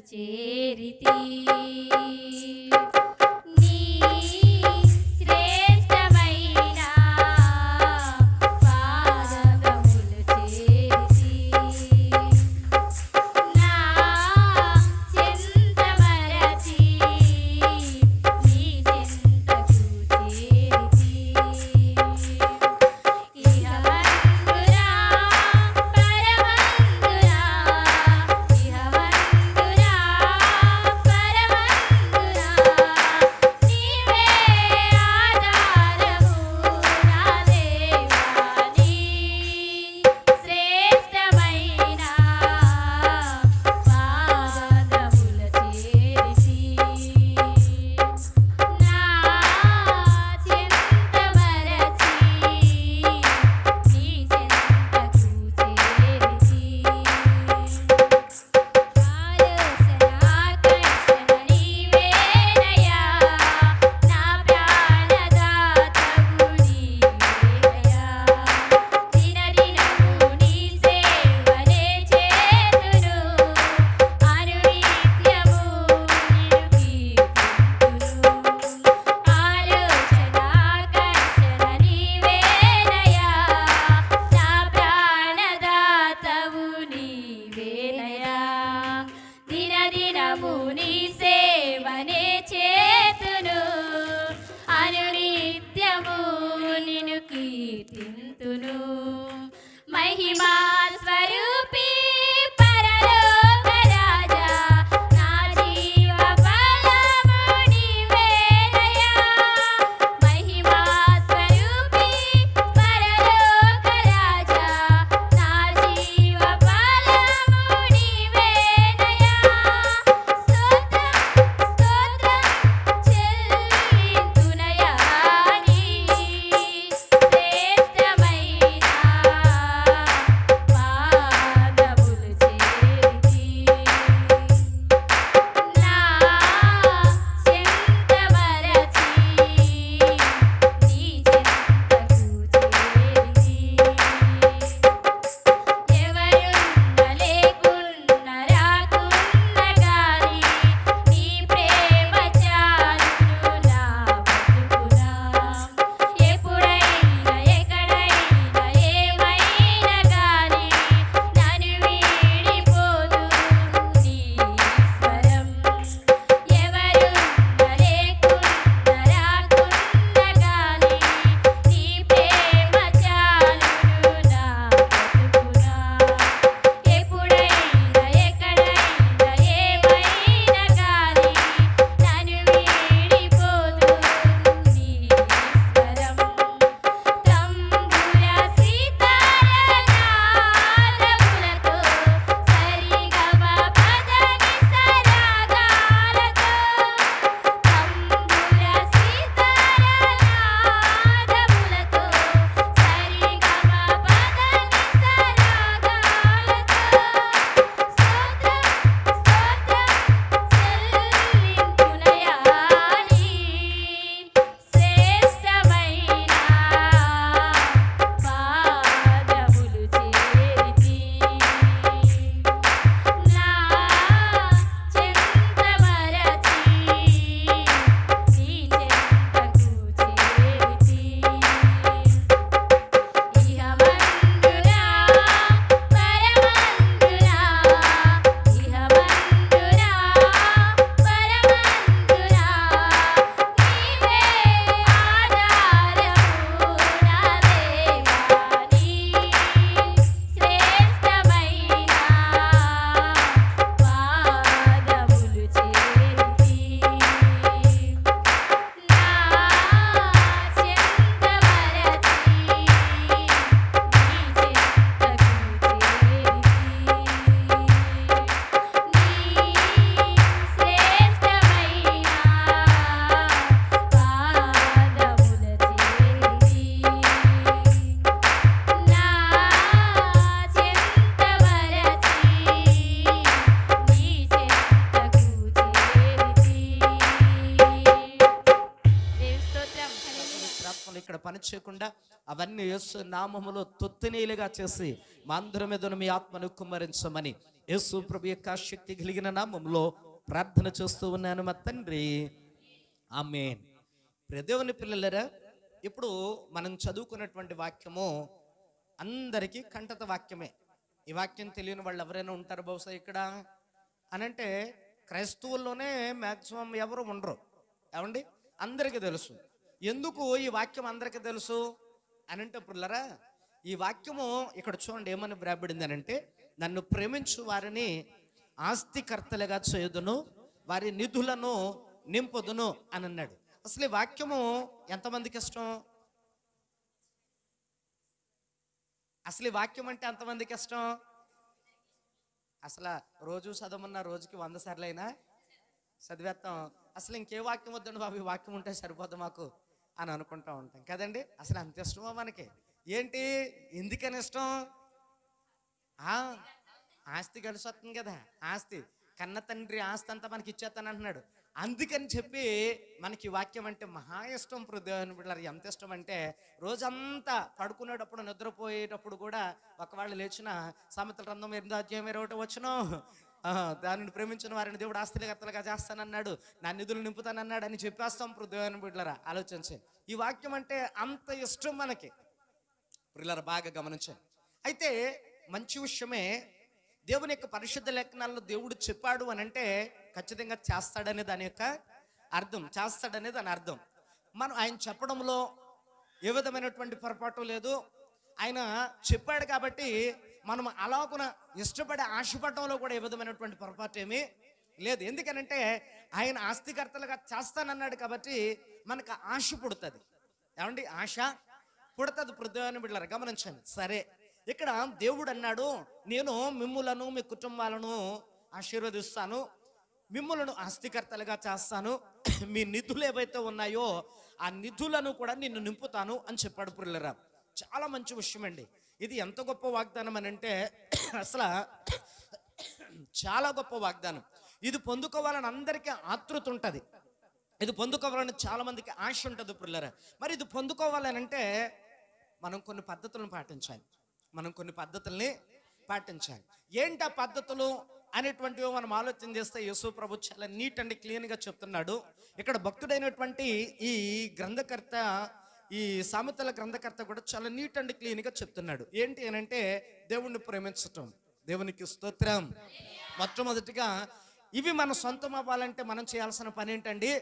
చేరితి నీ శ్రేష్టమైన పాదములు చేరితి నా చింత మరచి నీ చింతకు చేరితి ఇహమందురా పరమందురా ఇహమందురా పరమందురా నీవే ఆధారము నా దేవా నీ శ్రేష్టమైన పాదముల చేరితి నా చింత మరచి నీ చింతకు చేరితి ఆలోచన ఆకర్షణ నీవేనయ్యా నా ప్రాణదాతవు నీవేనయ్యా దినదినము నీ సేవనే చేతును అనునిత్యము నిన్ను కీర్తింతును ఆలోచన ఆకర్షణ నీవేనయ్యా నా ప్రాణదాతవు నీవేనయ్యా దినదినము నీ సేవనే చేతును అనునిత్యము నిన్ను కీర్తింతును మహిమా స్వరూపి పరలోక రాజా నా జీవ బలము నీవేనయ్యా మహిమా స్వరూపి పరలోక రాజా నా జీవ బలము నీవేనయ్యా స్తోత్రం స్తోత్రం చెల్లింతునయా నీ శ్రేష్టమైన పవిత్రాత్మలు ఇక్కడ పని చేయకుండా అవన్నీ యేసు నామములో తొత్తినీలుగా చేసి మా అందరి మీద మీ ఆత్మను కుమ్మరించమని యేసు ప్రభు యొక్క శక్తి కలిగిన నామములో ప్రార్థన చేస్తూ ఉన్నాను మా తండ్రి, ఆమేన్. దేవుని పిల్లలరా, ఇప్పుడు మనం చదువుకున్నటువంటి వాక్యము అందరికీ కంటత వాక్యమే. ఈ వాక్యం తెలియని వాళ్ళు ఎవరైనా ఉంటారు బహుశా ఇక్కడ అనంటే క్రైస్తవుల్లోనే మ్యాక్సిమం ఎవరు ఉండరు. ఏమండి, అందరికీ తెలుసు. ఎందుకు ఈ వాక్యం అందరికీ తెలుసు అనంటే పిల్లరా, ఈ వాక్యము ఇక్కడ చూడండి ఏమని వ్రాయబడింది అనంటే, నన్ను ప్రేమించు వారిని ఆస్తికర్తలుగా చేయుదును, వారి నిధులను నింపుదును అని అన్నాడు. అసలు ఈ వాక్యము ఎంతమందికి ఇష్టం? అసలు ఈ వాక్యం అంటే ఎంతమందికి ఇష్టం? అసలు రోజు చదవమన్నా రోజుకి 100 సార్లు అయినా చదివేస్తాం. అసలు ఇంకే వాక్యం వద్దండి బాబు, ఈ వాక్యం ఉంటే సరిపోదు మాకు అని అనుకుంటా ఉంటాం కదండి. అసలు అంత ఇష్టమో మనకి? ఏంటి, ఎందుకని ఇష్టం? ఆస్తి కలిసి వస్తుంది కదా, ఆస్తి కన్న తండ్రి ఆస్తి అంతా మనకి ఇచ్చేస్తాను అంటున్నాడు. అందుకని చెప్పి మనకి వాక్యం అంటే మహా ఇష్టం. దేవుని బిడ్డలారా, ఎంత ఇష్టం అంటే రోజంతా పడుకునేటప్పుడు నిద్రపోయేటప్పుడు కూడా ఒకవేళ లేచిన సామెతల గ్రంథం 8వ అధ్యాయం 21వ వచనం, దానిని ప్రేమించిన వారిని దేవుడు ఆస్తికర్తలుగా చేస్తానన్నాడు, నా నిధులు నింపుతానన్నాడు అని చెప్పేస్తాం. దేవుని బిడ్డలారా, ఆలోచించండి, ఈ వాక్యం అంటే అంత ఇష్టం మనకి. పిల్లలు బాగా గమనించండి. అయితే మంచి విషయమే, దేవుని యొక్క పరిశుద్ధ లేఖనాల్లో దేవుడు చెప్పాడు అని అంటే ఖచ్చితంగా చేస్తాడనే దాని యొక్క అర్థం, చేస్తాడనే దాని అర్థం. మనం ఆయన చెప్పడంలో ఏ విధమైనటువంటి పొరపాటు లేదు. ఆయన చెప్పాడు కాబట్టి మనం అలాగున ఇష్టపడే ఆశపడటంలో కూడా ఏ విధమైనటువంటి పొరపాటు ఏమీ లేదు. ఎందుకనంటే ఆయన ఆస్తికర్తలుగా చేస్తానన్నాడు కాబట్టి మనకు ఆశ పుడుతుంది. ఏమండి, ఆశ పుడుతుంది. దేవుని బిడ్డలారా గమనించండి. సరే, ఇక్కడ దేవుడు అన్నాడు, నేను మిమ్ములను మీ కుటుంబాలను ఆశీర్వదిస్తాను, మిమ్ములను ఆస్తికర్తలుగా చేస్తాను, మీ నిధులు ఏవైతే ఉన్నాయో ఆ నిధులను కూడా నిన్ను నింపుతాను అని చెప్పాడు. పిల్లరా, చాలా మంచి విషయం అండి. ఇది ఎంత గొప్ప వాగ్దానం అని అంటే అసలు చాలా గొప్ప వాగ్దానం. ఇది పొందుకోవాలని అందరికీ ఆతృత ఉంటుంది, ఇది పొందుకోవాలని చాలా మందికి ఆశ ఉంటుంది. పిల్లరా, మరి ఇది పొందుకోవాలని అంటే మనం కొన్ని పద్ధతులను పాటించాలి. ఏంటి ఆ పద్ధతులు అనేటువంటివి మనం ఆలోచన చేస్తే యేసు ప్రభు చాలా నీట్ అండ్ క్లీన్గా చెప్తున్నాడు. ఇక్కడ భక్తుడైనటువంటి ఈ గ్రంథకర్త, ఈ సామెతల గ్రంథకర్త కూడా చాలా నీట్ అండ్ క్లీన్గా చెప్తున్నాడు. ఏంటి అని అంటే దేవుణ్ణి ప్రేమించటం. దేవునికి స్తోత్రం. మొట్టమొదటిగా ఇవి మన సొంతం అవ్వాలంటే మనం చేయాల్సిన పని ఏంటండి?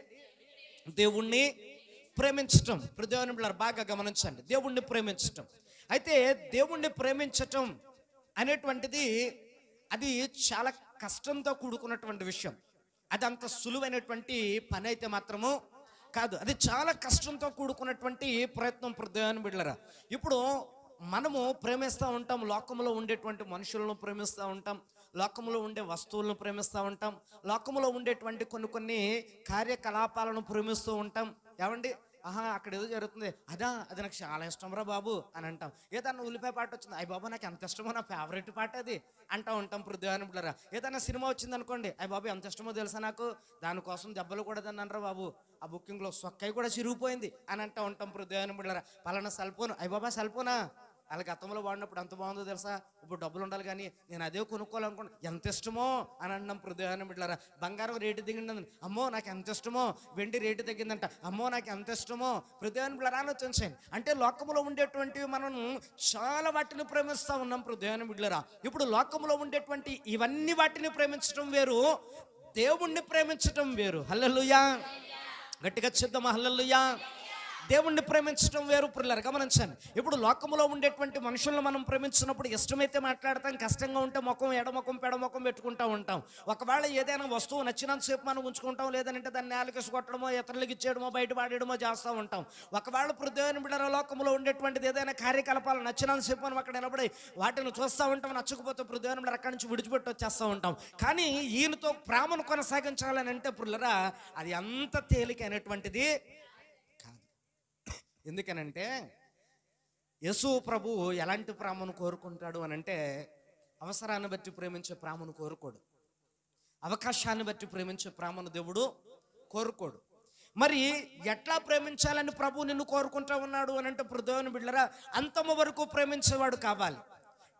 దేవుణ్ణి ప్రేమించటం. దేవుని బిడ్డలారా బాగా గమనించండి, దేవుణ్ణి ప్రేమించటం. అయితే దేవుణ్ణి ప్రేమించటం అనేటువంటిది అది చాలా కష్టంతో కూడుకున్నటువంటి విషయం. అది అంత సులువైనటువంటి పని అయితే మాత్రము కాదు, అది చాలా కష్టంతో కూడుకున్నటువంటి ప్రయత్నం. దేవుని బిడ్డలారా, ఇప్పుడు మనము ప్రేమిస్తూ ఉంటాం, లోకంలో ఉండేటువంటి మనుషులను ప్రేమిస్తూ ఉంటాం, లోకంలో ఉండే వస్తువులను ప్రేమిస్తూ ఉంటాం, లోకంలో ఉండేటువంటి కొన్ని కార్యకలాపాలను ప్రేమిస్తూ ఉంటాం. ఏమండి, అక్కడ ఏదో జరుగుతుంది, అది నాకు చాలా ఇష్టం రా బాబు అని అంటాం. ఏదన్నా ఉల్లిపాయ పాట వచ్చింది, అయ్య బాబు నాకు ఎంత ఇష్టమో, నా ఫేవరెట్ పాట అది అంటూ ఉంటాం. దేవుని బిడ్డలారా, ఏదైనా సినిమా వచ్చింది అనుకోండి, అయ్య బాబు ఎంత ఇష్టమో తెలుసా నాకు, దానికోసం దెబ్బలు కూడా తిన్నాను రా బాబు, ఆ బుకింగ్లో సొక్కయి కూడా చిరిగిపోయింది అని అంటూ ఉంటాం. దేవుని బిడ్డలారా, పలానా సెల్ ఫోన్, అయ్య బాబా సెల్ ఫోనా, వాళ్ళ గతంలో వాడినప్పుడు ఎంత బాగుందో తెలుసా, ఇప్పుడు డబ్బులు ఉండాలి కానీ నేను అదే కొనుక్కోవాలనుకోండి, ఎంత ఇష్టమో అని అన్నాం. దేవుని బిడ్డలారా, బంగారం రేటు దిగిందని, అమ్మో నాకు ఎంత ఇష్టమో, వెండి రేటు తగ్గిందంట, అమ్మో నాకు ఎంత ఇష్టమో. దేవుని బిడ్డలారా ఆలోచించండి, అంటే లోకంలో ఉండేటువంటివి మనం చాలా వాటిని ప్రేమిస్తూ ఉన్నాం. దేవుని బిడ్డలారా, ఇప్పుడు లోకంలో ఉండేటువంటి ఇవన్నీ వాటిని ప్రేమించడం వేరు, దేవుణ్ణి ప్రేమించడం వేరు. హల్లెలూయా, గట్టిగా చెప్దామా హల్లెలూయా. దేవుణ్ణి ప్రేమించడం వేరు. పిల్లలు గమనించండి, ఇప్పుడు లోకంలో ఉండేటువంటి మనుషులను మనం ప్రేమించినప్పుడు ఇష్టమైతే మాట్లాడతాం, కష్టంగా ఉంటే ముఖం ఎడముఖం పెడముఖం పెట్టుకుంటూ ఉంటాం. ఒకవేళ ఏదైనా వస్తువు నచ్చినంతసేపు మనం ఉంచుకుంటాం, లేదంటే దాన్ని నేలకేసి కొట్టడమో, ఇతరులకు ఇచ్చేయడమో, బయట పాడేయడమో చేస్తూ ఉంటాం. ఒకవేళ దేవుని బిడ్డల లోకంలో ఉండేటువంటిది ఏదైనా కార్యకలాపాలు నచ్చినంతసేపు మనం అక్కడ నిలబడి వాటిని చూస్తూ ఉంటాం, నచ్చకపోతే దేవుని బిడ్డ అక్కడి నుంచి విడిచిపెట్టి వచ్చేస్తూ ఉంటాం. కానీ ఈయనతో ప్రేమను కొనసాగించాలని అంటే పిల్లరా, అది అంత తేలికైనటువంటిది. ఎందుకనంటే యేసు ప్రభు ఎలాంటి ప్రేమను కోరుకుంటాడు అని అంటే, అవసరాన్ని బట్టి ప్రేమించే ప్రేమను కోరుకోడు, అవకాశాన్ని బట్టి ప్రేమించే ప్రేమను దేవుడు కోరుకోడు. మరి ఎట్లా ప్రేమించాలని ప్రభు నిన్ను కోరుకుంటా ఉన్నాడు అని అంటే దేవుని బిడ్డలారా, అంతము వరకు ప్రేమించేవాడు కావాలి.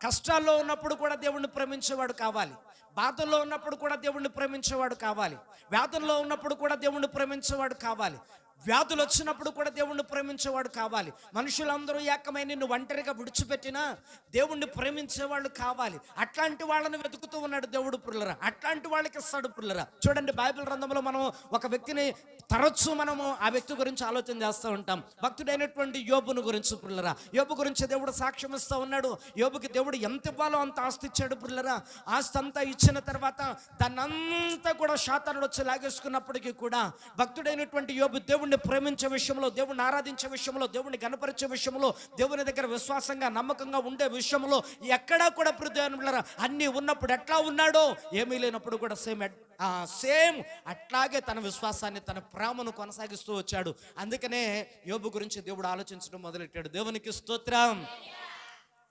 కష్టాల్లో ఉన్నప్పుడు కూడా దేవుణ్ణి ప్రేమించేవాడు కావాలి. బాధల్లో ఉన్నప్పుడు కూడా దేవుణ్ణి ప్రేమించేవాడు కావాలి. వ్యాధుల్లో ఉన్నప్పుడు కూడా దేవుణ్ణి ప్రేమించేవాడు కావాలి. వ్యాధులు వచ్చినప్పుడు కూడా దేవుణ్ణి ప్రేమించేవాడు కావాలి. మనుషులందరూ ఏకమై నిన్ను ఒంటరిగా విడిచిపెట్టినా దేవుణ్ణి ప్రేమించేవాళ్ళు కావాలి. అట్లాంటి వాళ్ళని వెతుకుతూ ఉన్నాడు దేవుడు పుల్లరా. అట్లాంటి వాళ్ళకి ఇస్తాడు పుల్లరా. చూడండి, బైబిల్ గ్రంథంలో మనం ఒక వ్యక్తిని తరచూ మనము ఆ వ్యక్తి గురించి ఆలోచన చేస్తూ ఉంటాం. భక్తుడైనటువంటి యోబును గురించి పుల్లరా. యోబు గురించి దేవుడు సాక్ష్యం ఇస్తూ ఉన్నాడు. యోబుకి దేవుడు ఎంత ఇవ్వాలో అంత ఆస్తి ఇచ్చాడు పుల్లరా. ఆస్తి అంతా ఇచ్చిన తర్వాత దాన్నంతా కూడా శాతానుడు వచ్చి లాగేసుకున్నప్పటికీ కూడా భక్తుడైనటువంటి యోబు దేవుణ్ణి ప్రేమించే విషయంలో, దేవుణ్ణి ఆరాధించే విషయంలో, దేవుణ్ణి గణపరిచే విషయంలో, దేవుని దగ్గర విశ్వాసంగా నమ్మకంగా ఉండే విషయంలో ఎక్కడా కూడా ప్రతినిధులరా అన్నీ ఉన్నప్పుడు ఎట్లా ఉన్నాడో ఏమీ లేనప్పుడు కూడా సేమ్ అట్లాగే తన విశ్వాసాన్ని, తన ప్రేమను కొనసాగిస్తూ వచ్చాడు. అందుకనే యోబు గురించి దేవుడు ఆలోచించడం మొదలెట్టాడు. దేవునికి స్తోత్రం.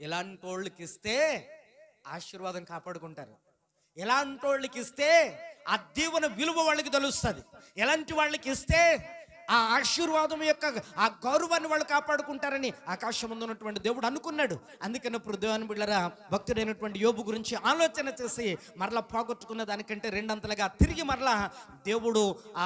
ఇలాంటి వాళ్ళకి ఇస్తే ఆశీర్వాదం కాపాడుకుంటారు. ఎలాంటి వాళ్ళకి ఇస్తే ఆ దీవెన విలువ వాళ్ళకి తెలుస్తుంది. ఎలాంటి వాళ్ళకి ఇస్తే ఆ ఆశీర్వాదం యొక్క ఆ గౌరవాన్ని వాళ్ళు కాపాడుకుంటారని ఆకాశం ముందు ఉన్నటువంటి దేవుడు అనుకున్నాడు. అందుకని ఇప్పుడు దేవుని బిడ్డలారా, భక్తుడైనటువంటి యోబు గురించి ఆలోచన చేసి మరలా పోగొట్టుకున్న దానికంటే రెండంతలుగా తిరిగి మరలా దేవుడు ఆ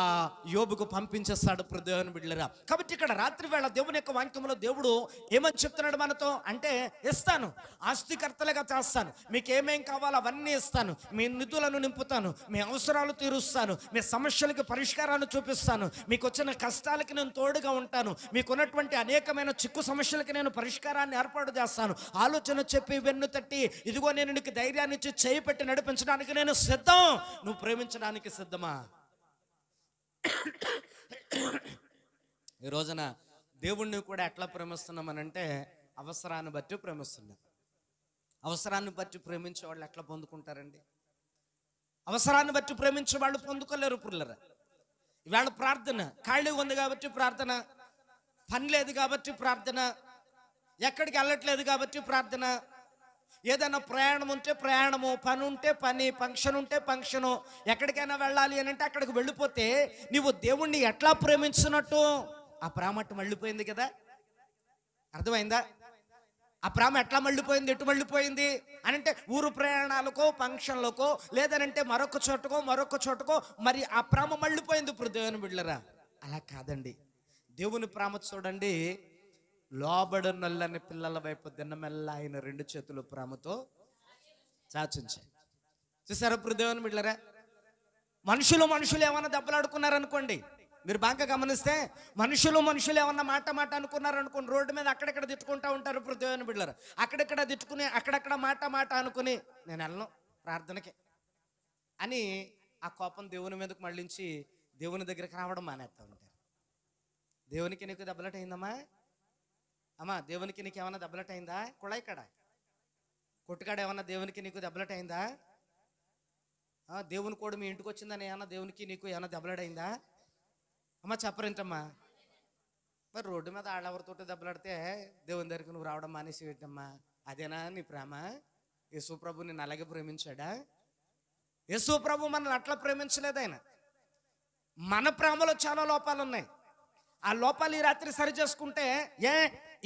యోబుకు పంపించేస్తాడు ఇప్పుడు దేవుని బిడ్డలారా. కాబట్టి ఇక్కడ రాత్రి వేళ దేవుని యొక్క వాక్యంలో దేవుడు ఏమని చెప్తున్నాడు మనతో అంటే, ఇస్తాను, ఆస్తికర్తలుగా చేస్తాను, మీకు ఏమేం కావాలో అవన్నీ ఇస్తాను, మీ నిధులను నింపుతాను, మీ అవసరాలు తీరుస్తాను, మీ సమస్యలకు పరిష్కారాన్ని చూపిస్తాను, మీకు వచ్చిన కష్టాలకి నేను తోడుగా ఉంటాను, మీకున్నటువంటి అనేకమైన చిక్కు సమస్యలకి నేను పరిష్కారాన్ని ఏర్పాటు చేస్తాను, ఆలోచన చెప్పి వెన్ను తట్టి ఇదిగో నేను నీకు ధైర్యాన్ని ఇచ్చి చేయి పెట్టి నడిపించడానికి నేను సిద్ధం. నువ్వు ప్రేమించడానికి సిద్ధమా? ఈ రోజున దేవుణ్ణి కూడా ఎట్లా ప్రేమిస్తున్నామనంటే అవసరాన్ని బట్టి ప్రేమిస్తున్నాం. అవసరాన్ని బట్టి ప్రేమించే వాళ్ళు ఎట్లా పొందుకుంటారండి? అవసరాన్ని బట్టి ప్రేమించే వాళ్ళు పొందుకోలేరు పుల్లరా. ఇవాళ ప్రార్థన ఖాళీ ఉంది కాబట్టి ప్రార్థన, పని లేదు కాబట్టి ప్రార్థన, ఎక్కడికి వెళ్ళట్లేదు కాబట్టి ప్రార్థన, ఏదైనా ప్రయాణం ఉంటే ప్రయాణము, పని ఉంటే పని, ఫంక్షన్ ఉంటే ఫంక్షను, ఎక్కడికైనా వెళ్ళాలి అని అంటే అక్కడికి వెళ్ళిపోతే నీవు దేవుణ్ణి ఎట్లా ప్రేమించినట్టు? ఆ ప్రేమ అట్టు మళ్ళీపోయింది కదా. అర్థమైందా? ఆ ప్రేమ ఎట్లా మళ్ళీపోయింది, ఎటు మళ్ళీపోయింది అని అంటే ఊరు ప్రయాణాలకో, ఫంక్షన్లకో, లేదనంటే మరొక చోటకో మరి ఆ ప్రేమ మళ్ళీపోయింది ఇప్పుడు దేవుని బిడ్డలరా. అలా కాదండి. దేవుని ప్రేమ చూడండి, లోబడు నల్లని పిల్లల వైపు దిన్నమెల్ల ఆయన రెండు చేతులు ప్రేమతో చాచించాయి. చూసారా ఇప్పుడు దేవుని బిడ్డలరా? మనుషులు ఏమన్నా దెబ్బలాడుకున్నారనుకోండి, మీరు బాగా గమనిస్తే మనుషులు ఏమన్నా మాట అనుకున్నారు అనుకోండి, రోడ్డు మీద అక్కడెక్కడ తిట్టుకుంటూ ఉంటారు ఇప్పుడు దేవుని బిడ్డలారా. అక్కడెక్కడ తిట్టుకుని అక్కడక్కడ మాట అనుకుని నేను వెళ్ళను ప్రార్థనకి అని ఆ కోపం దేవుని మీదకు మళ్ళించి దేవుని దగ్గరికి రావడం మానేస్తూ ఉంటారు. దేవునికి నీకు దెబ్బలటైందమ్మా? అమ్మా, దేవునికి నీకు ఏమన్నా దెబ్బలటైందా? కుళాయి కాడ కొట్టుకాడ ఏమన్నా దేవునికి నీకు దెబ్బలటైందా? దేవుని కోడు మీ ఇంటికి వచ్చిందని ఏమన్నా దేవునికి నీకు ఏమన్నా దెబ్బలాడైందా? అమ్మ చెప్పరేంటమ్మా? మరి రోడ్డు మీద ఆళ్ళెవరితోటి దెబ్బలాడితే దేవుని దగ్గరికి నువ్వు రావడం మానేసి పెట్టమ్మా. అదేనా నీ ప్రేమ? యేసు ప్రభు నిన్ను అలాగే ప్రేమించాడా? యేసు ప్రభు మనల్ని అట్లా ప్రేమించలేదు. ఆయన మన ప్రేమలో చాలా లోపాలు ఉన్నాయి. ఆ లోపాలు ఈ రాత్రి సరి చేసుకుంటే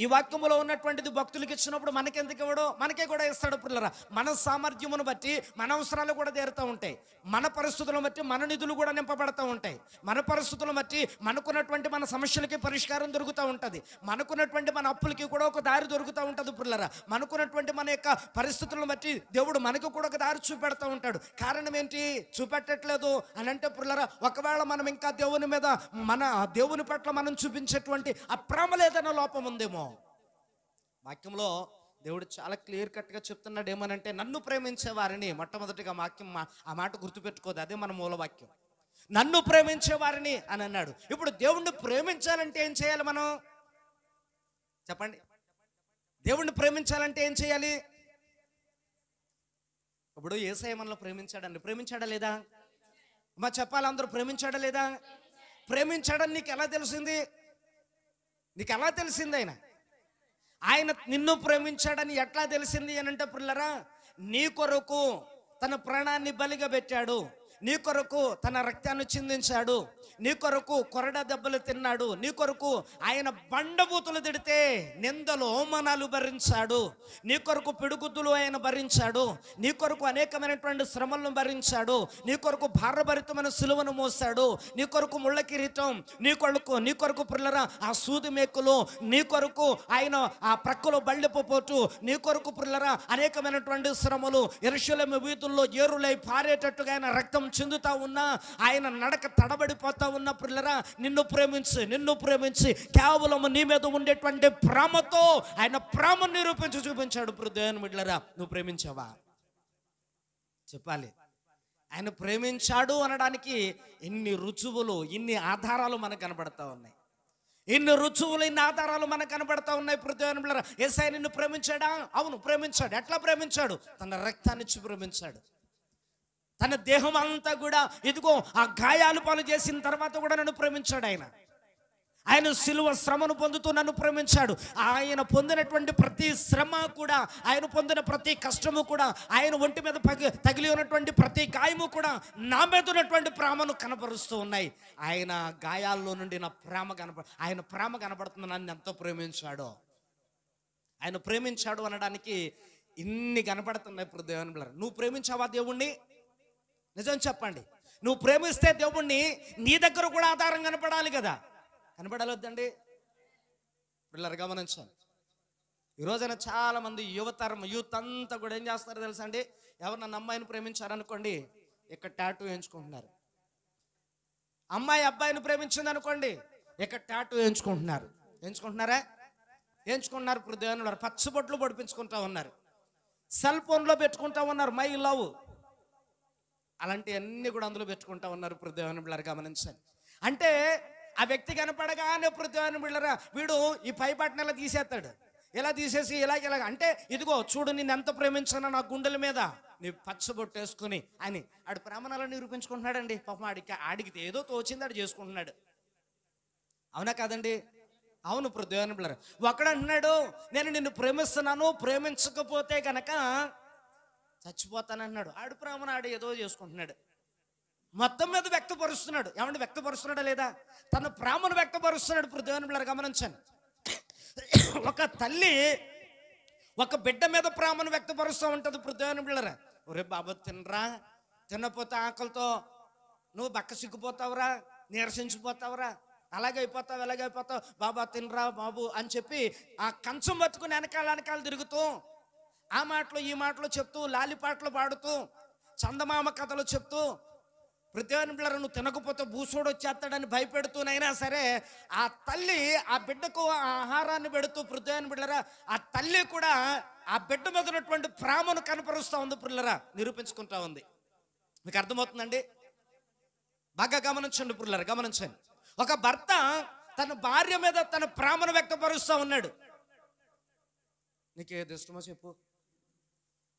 ఈ వాక్యములో ఉన్నటువంటిది భక్తులకు ఇచ్చినప్పుడు మనకెందుకు ఇవ్వడో? మనకే కూడా ఇస్తాడు పిల్లరా. మన సామర్థ్యమును బట్టి మన అవసరాలు కూడా తీరుతూ ఉంటాయి. మన పరిస్థితులను బట్టి మన నిధులు కూడా నింపబడుతూ ఉంటాయి. మన పరిస్థితులను బట్టి మనకున్నటువంటి మన సమస్యలకి పరిష్కారం దొరుకుతూ ఉంటుంది. మనకున్నటువంటి మన అప్పులకి కూడా ఒక దారి దొరుకుతూ ఉంటుంది పిల్లరా. మనకున్నటువంటి మన యొక్క పరిస్థితులను బట్టి దేవుడు మనకు కూడా ఒక దారి చూపెడతా ఉంటాడు. కారణం ఏంటి? చూపెట్టట్లేదు అని అంటే పిల్లరా, ఒకవేళ మనం ఇంకా దేవుని మీద, మన దేవుని పట్ల మనం చూపించేటువంటి ఆ ప్రేమ లేదన్న లోపం ఉందేమో. వాక్యంలో దేవుడు చాలా క్లియర్ కట్గా చెప్తున్నాడు. ఏమనంటే, నన్ను ప్రేమించే వారిని, మొట్టమొదటిగా వాక్యం ఆ మాట గుర్తుపెట్టుకోదు, అదే మన మూల వాక్యం. నన్ను ప్రేమించే వారిని అని అన్నాడు. ఇప్పుడు దేవుణ్ణి ప్రేమించాలంటే ఏం చేయాలి మనం? చెప్పండి. దేవుణ్ణి ప్రేమించాలంటే ఏం చేయాలి? ఇప్పుడు యేసయ్య మనల్ని ప్రేమించాడా లేదా? అమ్మా చెప్పాలి, అందరూ ప్రేమించాడా లేదా? ప్రేమించాడని నీకు ఎలా తెలిసింది? ఆయన నిన్ను ప్రేమించాడని ఎట్లా తెలిసింది అని అంటే పిల్లరా, నీ కొరకు తన ప్రాణాన్ని బలిగా పెట్టాడు. నీ కొరకు తన రక్తాన్ని చిందించాడు, నీ కొరకు కొరడా దెబ్బలు తిన్నాడు, నీ కొరకు ఆయన బండబూతులు తిడితే నిందలు అవమానాలు భరించాడు, నీ కొరకు పిడుగుతులు ఆయన భరించాడు, నీ కొరకు అనేకమైనటువంటి శ్రమలను భరించాడు, నీ కొరకు భారభరితమైన సిలువను మోసాడు, నీ కొరకు ముళ్ళ కిరీటం, నీ కొరకు పిల్లరా ఆ సూది మేకులు, నీ కొరకు ఆయన ఆ ప్రక్కలో బళ్ళిపోటు, నీ కొరకు పిల్లరా అనేకమైనటువంటి శ్రమలు, యెరూషలేము వీధుల్లో ఏరులై పారేటట్టుగా ఆయన రక్తం చిందుతా ఉన్నా, ఆయన నడక తడబడిపోతా ఉన్న పిల్లరా నిన్ను ప్రేమించి కేవలం నీ మీద ఉండేటువంటి ప్రేమతో ఆయన ప్రేమను నిరూపించి చూపించాడు. దేవుని బిడ్డలారా, నువ్వు ప్రేమించావా? చెప్పాలి. ఆయన ప్రేమించాడు అనడానికి ఇన్ని రుజువులు, ఇన్ని ఆధారాలు మనకు కనబడతా ఉన్నాయి. ఇన్ని రుజువులు, ఇన్ని ఆధారాలు మనకు కనబడతా ఉన్నాయి. దేవుని బిడ్డలారా, యేసయ్య నిన్ను ప్రేమించాడా? అవును, ప్రేమించాడు. ఎట్లా ప్రేమించాడు? తన రక్తాన్ని ఇచ్చి ప్రేమించాడు. తన దేహం అంతా కూడా ఇదిగో ఆ గాయాలు పాలు చేసిన తర్వాత కూడా నన్ను ప్రేమించాడు. ఆయన సిలువ శ్రమను పొందుతూ నన్ను ప్రేమించాడు. ఆయన పొందినటువంటి ప్రతి శ్రమ కూడా, ఆయన పొందిన ప్రతి కష్టము కూడా, ఆయన ఒంటి మీద తగిలి ఉన్నటువంటి ప్రతి గాయము కూడా నా మీద ఉన్నటువంటి ప్రేమను కనపరుస్తూ ఉన్నాయి. ఆయన గాయాల్లో నుండి నా ప్రేమ ఆయన ప్రేమ కనపడుతుంది. నన్ను ఎంతో ప్రేమించాడో, ఆయన ప్రేమించాడు అనడానికి ఇన్ని కనపడుతున్నాయి. ఇప్పుడు దేవుని బిడ్డలారా, నువ్వు ప్రేమించావా దేవుణ్ణి? నిజం చెప్పండి. నువ్వు ప్రేమిస్తే దేవుణ్ణి నీ దగ్గర కూడా ఆధారం కనపడాలి కదా. కనపడాలి వద్దండి పిల్లలు? గమనించాలి. ఈ రోజున చాలా మంది యూత్ అంతా కూడా ఏం చేస్తారు తెలుసా అండి? ఎవరినన్నా అమ్మాయిని ప్రేమించారనుకోండి, ఇక్కడ టాటూ వేయించుకుంటున్నారు. అమ్మాయి అబ్బాయిని ప్రేమించింది అనుకోండి, ఇక్కడ టాటూ వేయించుకుంటున్నారా? ఇప్పుడు దేవుని పచ్చబొట్లు పొడిపించుకుంటా ఉన్నారు, సెల్ ఫోన్లో పెట్టుకుంటా ఉన్నారు మై లవ్, అలాంటివన్నీ కూడా అందులో పెట్టుకుంటా ఉన్నారు. ఇప్పుడు దేవుని బిడ్డలారా గమనించండి. అంటే ఆ వ్యక్తి కనపడగానే ఇప్పుడు దేవుని బిడ్డలారా వీడు ఈ పై బట్టను ఎలా తీసేస్తాడు, ఇలా తీసేసి ఇలాగ అంటే ఇదిగో చూడు నేను ఎంత ప్రేమించానో నా గుండెల మీద నీ పచ్చబొట్టు వేసుకుని అని ఆడు ప్రేమను అలా నిరూపించుకుంటున్నాడండి. పాపం ఆడికి ఏదో తోచింది ఆడు చేసుకుంటున్నాడు. అవునా కాదండి? అవును. ఇప్పుడు దేవుని బిడ్డలారా ఒకడంటున్నాడు, నేను నిన్ను ప్రేమిస్తున్నాను, ప్రేమించకపోతే కనుక చచ్చిపోతానన్నాడు. ఆడు ప్రేమను ఆడు ఏదో చేసుకుంటున్నాడు. మొత్తం మీద వ్యక్తపరుస్తున్నాడు. ఏమంటే వ్యక్తపరుస్తున్నాడా లేదా? తన ప్రేమను వ్యక్తపరుస్తున్నాడు. ఇప్పుడు దేవుని బిడ్డలారా గమనించండి. ఒక తల్లి ఒక బిడ్డ మీద ప్రేమను వ్యక్తపరుస్తూ ఉంటుంది. ఇప్పుడు దేవుని బిడ్డలారా, ఒరే బాబు తినరా, తినపోతే ఆకలితో నువ్వు బక్క సిగ్గిపోతావురా, నీరసించిపోతావురా, ఎలాగైపోతావు బాబా తినరా బాబు అని చెప్పి ఆ కంచం పట్టుకుని వెనకాల తిరుగుతూ ఆ మాటలు ఈ మాటలు చెప్తూ, లాలిపాటలు పాడుతూ, చందమామ కథలు చెప్తూ, దేవుని బిడ్డలారా నువ్వు తినకపోతే భూసోడు వచ్చేస్తాడని భయపెడుతూనైనా సరే ఆ తల్లి ఆ బిడ్డకు ఆహారాన్ని పెడుతూ, దేవుని బిడ్డలారా ఆ తల్లి కూడా ఆ బిడ్డ మీద ఉన్నటువంటి ప్రేమను కనపరుస్తూ ఉంది. పిల్లరా నిరూపించుకుంటా ఉంది. మీకు అర్థమవుతుందండి? బాగా గమనించండి పిల్లరా, గమనించండి. ఒక భర్త తన భార్య మీద తన ప్రేమను వ్యక్తపరుస్తూ ఉన్నాడు. నీకేది ఇష్టమో చెప్పు,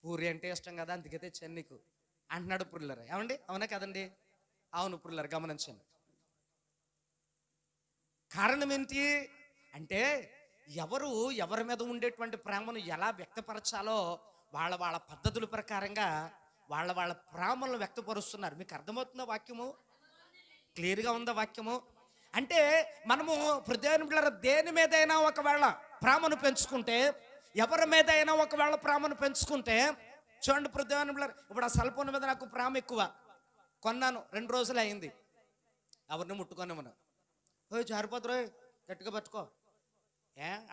పూరి అంటే ఇష్టం కదా అందుకే తెచ్చాను నీకు అంటున్నాడు పుల్లర. ఏమండి? అవునా కదండి? అవును పుల్లర. గమనించండి. కారణం ఏంటి అంటే ఎవరి మీద ఉండేటువంటి ప్రేమను ఎలా వ్యక్తపరచాలో వాళ్ళ పద్ధతుల ప్రకారంగా వాళ్ళ ప్రేమలను వ్యక్తపరుస్తున్నారు. మీకు అర్థమవుతుందా వాక్యము? క్లియర్గా ఉందా వాక్యము? అంటే మనము దేవుని బిడ్డలారా దేని మీదైనా ఒకవేళ ప్రేమను పెంచుకుంటే, ఎవరి మీద అయినా ఒకవేళ ప్రేమను పెంచుకుంటే, చూడండి దేవుని బిడ్డలారా, ఇప్పుడు ఆ సెల్ ఫోన్ మీద నాకు ప్రేమ ఎక్కువ, కొన్నాను 2 రోజులు అయింది, ఎవరిని ముట్టుకోనివ్వను. జారిపోతురో గట్టిగా పట్టుకో,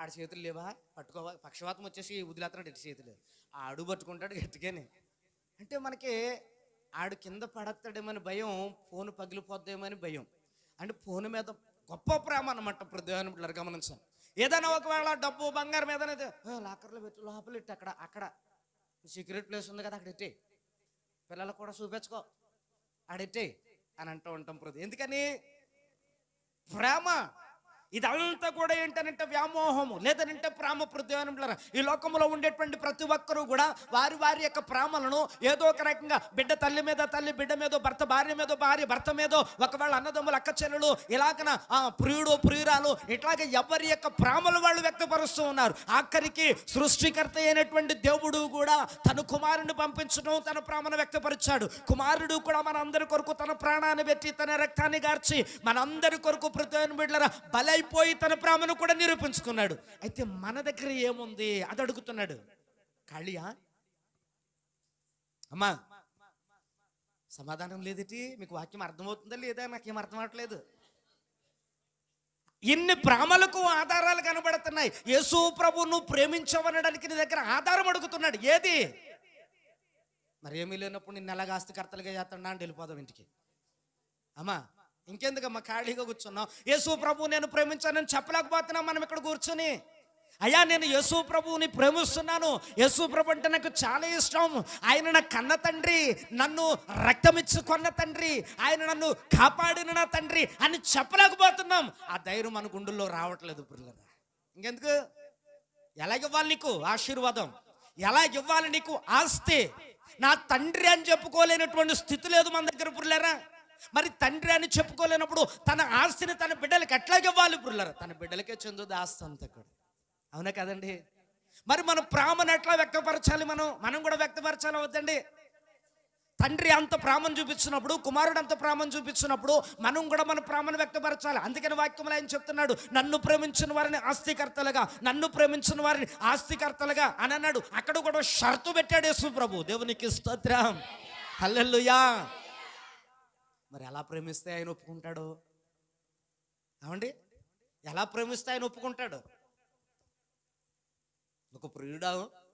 ఆడి చేతులు లేవా పట్టుకోవా, పక్షవాతం వచ్చేసి వదిలేస్తున్నాడు ఇటు చేతులు, ఆడు పట్టుకుంటాడు గట్టిగానే. అంటే మనకి ఆడు కింద పడతాడేమని భయం, ఫోన్ పగిలిపోద్దేమని భయం. అంటే ఫోన్ మీద గొప్ప ప్రేమ అన్నమాట. ఇప్పుడు దేవుని బిడ్డలారా గమనించాను. ఏదైనా ఒకవేళ డబ్బు బంగారం ఏదైనా లాకర్లో పెట్టి లోపల ఇట్టి అక్కడ సీక్రెట్ ప్లేస్ ఉంది కదా అక్కడ ఇట్టే, పిల్లలకు కూడా చూపించుకో ఆడిట్టే అని అంటూ ఉంటాం. ఎందుకని? ప్రేమ ఇదంతా కూడా ఏంటనంటే వ్యామోహము, లేదంటే ప్రేమ ప్రత్యేకం. ఈ లోకంలో ఉండేటువంటి ప్రతి ఒక్కరూ కూడా వారి వారి యొక్క ప్రేమలను ఏదో ఒక రకంగా బిడ్డ తల్లి మీద తల్లి, బిడ్డ మీదో భర్త భార్య మీదో భార్య, భర్త మీదో ఒకవేళ అన్నదమ్ములు అక్క చెల్లెలు, ఇలాగన ప్రియుడు ప్రియురాలు, ఇట్లాగే ఎవరి యొక్క ప్రేమలు వాళ్ళు వ్యక్తపరుస్తూ ఉన్నారు. ఆఖరికి సృష్టికర్త అయినటువంటి దేవుడు కూడా తన కుమారుని పంపించడం, తన ప్రేమను వ్యక్తపరిచాడు. కుమారుడు కూడా మన అందరి కొరకు తన ప్రాణాన్ని పెట్టి, తన రక్తాన్ని గార్చి మనందరి కొరకు ప్రత్యేక బిడ్డల బలైపోయి తన ప్రేమను కూడా నిరూపించుకున్నాడు. అయితే మన దగ్గర ఏముంది అది అడుగుతున్నాడు. ఖాళీయా? అమ్మా సమాధానం లేదేటి? మీకు వాక్యం అర్థమవుతుందా లేదా? నాకేం అర్థం అవట్లేదు. ఇన్ని ప్రేమలకు ఆధారాలు కనబడుతున్నాయి. యేసు ప్రభు నువ్వు ప్రేమించవనడానికి నీ దగ్గర ఆధారం అడుగుతున్నాడు. ఏది? మరి ఏమీ లేనప్పుడు నిన్ను ఎలాగ ఆస్తికర్తలుగా చేస్తాడా అని వెళ్ళిపోదాం ఇంటికి. అమ్మా ఇంకెందుకమ్మా ఖాళీగా కూర్చున్నాం? యేసు ప్రభు నేను ప్రేమించానని చెప్పలేకపోతున్నాం మనం ఇక్కడ కూర్చొని. అయ్యా నేను యేసు ప్రభువుని ప్రేమిస్తున్నాను, యేసు ప్రభు అంటే నాకు చాలా ఇష్టం, ఆయన నా కన్న తండ్రి, నన్ను రక్తమిచ్చి కొన్న తండ్రి, ఆయన నన్ను కాపాడిన నా తండ్రి అని చెప్పలేకపోతున్నాం. ఆ ధైర్యం మన గుండెల్లో రావట్లేదు పిల్లలు. ఇంకెందుకు? ఎలాగివ్వాలి నీకు ఆశీర్వాదం? ఎలాగివ్వాలి నీకు ఆస్తి? నా తండ్రి అని చెప్పుకోలేనటువంటి స్థితి లేదు మన దగ్గర పుర్లారా. మరి తండ్రి అని చెప్పుకోలేనప్పుడు తన ఆస్తిని తన బిడ్డలకి ఎట్లాగివ్వాలి పుర్లారా? తన బిడ్డలకే చెందుది ఆస్తి అంతా కూడా. అవునా కదండి? మరి మన ప్రేమను ఎట్లా వ్యక్తపరచాలి? మనం కూడా వ్యక్తపరచాలి వద్దండి? తండ్రి అంత ప్రేమను చూపించినప్పుడు, కుమారుడు అంత ప్రేమను చూపించినప్పుడు మనం కూడా మన ప్రేమను వ్యక్తపరచాలి. అందుకని వాక్యంలో ఆయన చెప్తున్నాడు, నన్ను ప్రేమించిన వారిని ఆస్తికర్తలుగా, నన్ను ప్రేమించిన వారిని ఆస్తికర్తలుగా అని అన్నాడు. అక్కడ కూడా షరతు పెట్టాడు యేసు ప్రభు. దేవునికి స్తోత్రం, హల్లెలూయా. మరి ఎలా ప్రేమిస్తే ఆయన ఒప్పుకుంటాడు? ఏమండి, ఎలా ప్రేమిస్తే ఆయన ఒప్పుకుంటాడు? ఒక ప్రియుడు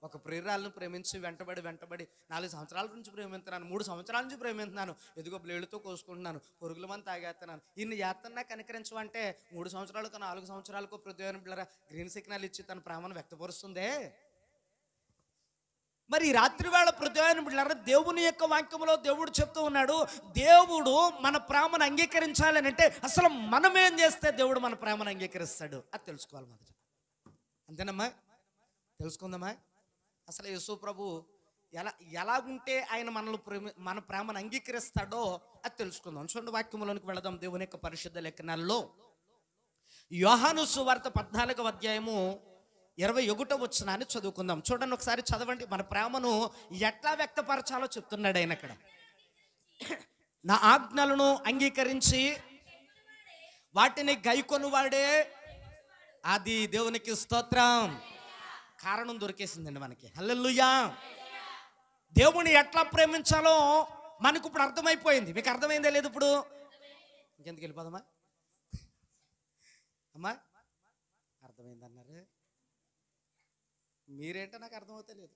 ఒక ప్రియురాలను ప్రేమించి వెంటబడి 4 సంవత్సరాల నుంచి ప్రేమిస్తున్నాను, 3 సంవత్సరాల నుంచి ప్రేమిస్తున్నాను, ఎదుగో బ్లేడుతో కోసుకుంటున్నాను, పొరుగుల మంది తాగేస్తున్నాను, ఇన్ని చేస్తున్నా కనికరించమంటే 3 సంవత్సరాలకు 4 సంవత్సరాలకు ప్రత్యేకమైన బిళ్ళరా గ్రీన్ సిగ్నల్ ఇచ్చి తన ప్రేమను వ్యక్తపరుస్తుందే. మరి ఈ రాత్రి వేళ ప్రత్యేకమైన బిళ్ళరా దేవుని యొక్క వాక్యంలో దేవుడు చెప్తూ ఉన్నాడు, దేవుడు మన ప్రేమను అంగీకరించాలని అంటే అసలు మనం ఏం చేస్తే దేవుడు మన ప్రేమను అంగీకరిస్తాడు అది తెలుసుకోవాలి మొదట. అంతేనమ్మా? తెలుసుకుందామా? అసలు యేసు ప్రభు ఎలాగుంటే ఆయన మన ప్రేమను అంగీకరిస్తాడో అది తెలుసుకుందాం. చూడండి వాక్యంలోనికి వెళదాం. దేవుని యొక్క పరిశుద్ధ లేఖనాల్లో యోహాను సువార్త 14వ అధ్యాయము 21వ వచనాన్ని చదువుకుందాం. చూడండి ఒకసారి చదవండి. మన ప్రేమను ఎట్లా వ్యక్తపరచాలో చెప్తున్నాడు ఆయన అక్కడ. నా ఆజ్ఞలను అంగీకరించి వాటిని గైకొనువాడే అది దేవునికి స్తోత్రం. కారణం దొరికేసిందండి మనకి. హల్లెలూయా. దేవుని ఎట్లా ప్రేమించాలో మనకు ఇప్పుడు అర్థమైపోయింది. మీకు అర్థమైందే లేదు ఇప్పుడు? ఇంకెందుకు వెళ్ళిపోదామా? అమ్మా అర్థమైందన్నారు మీరేంటో నాకు అర్థమవుతలేదు.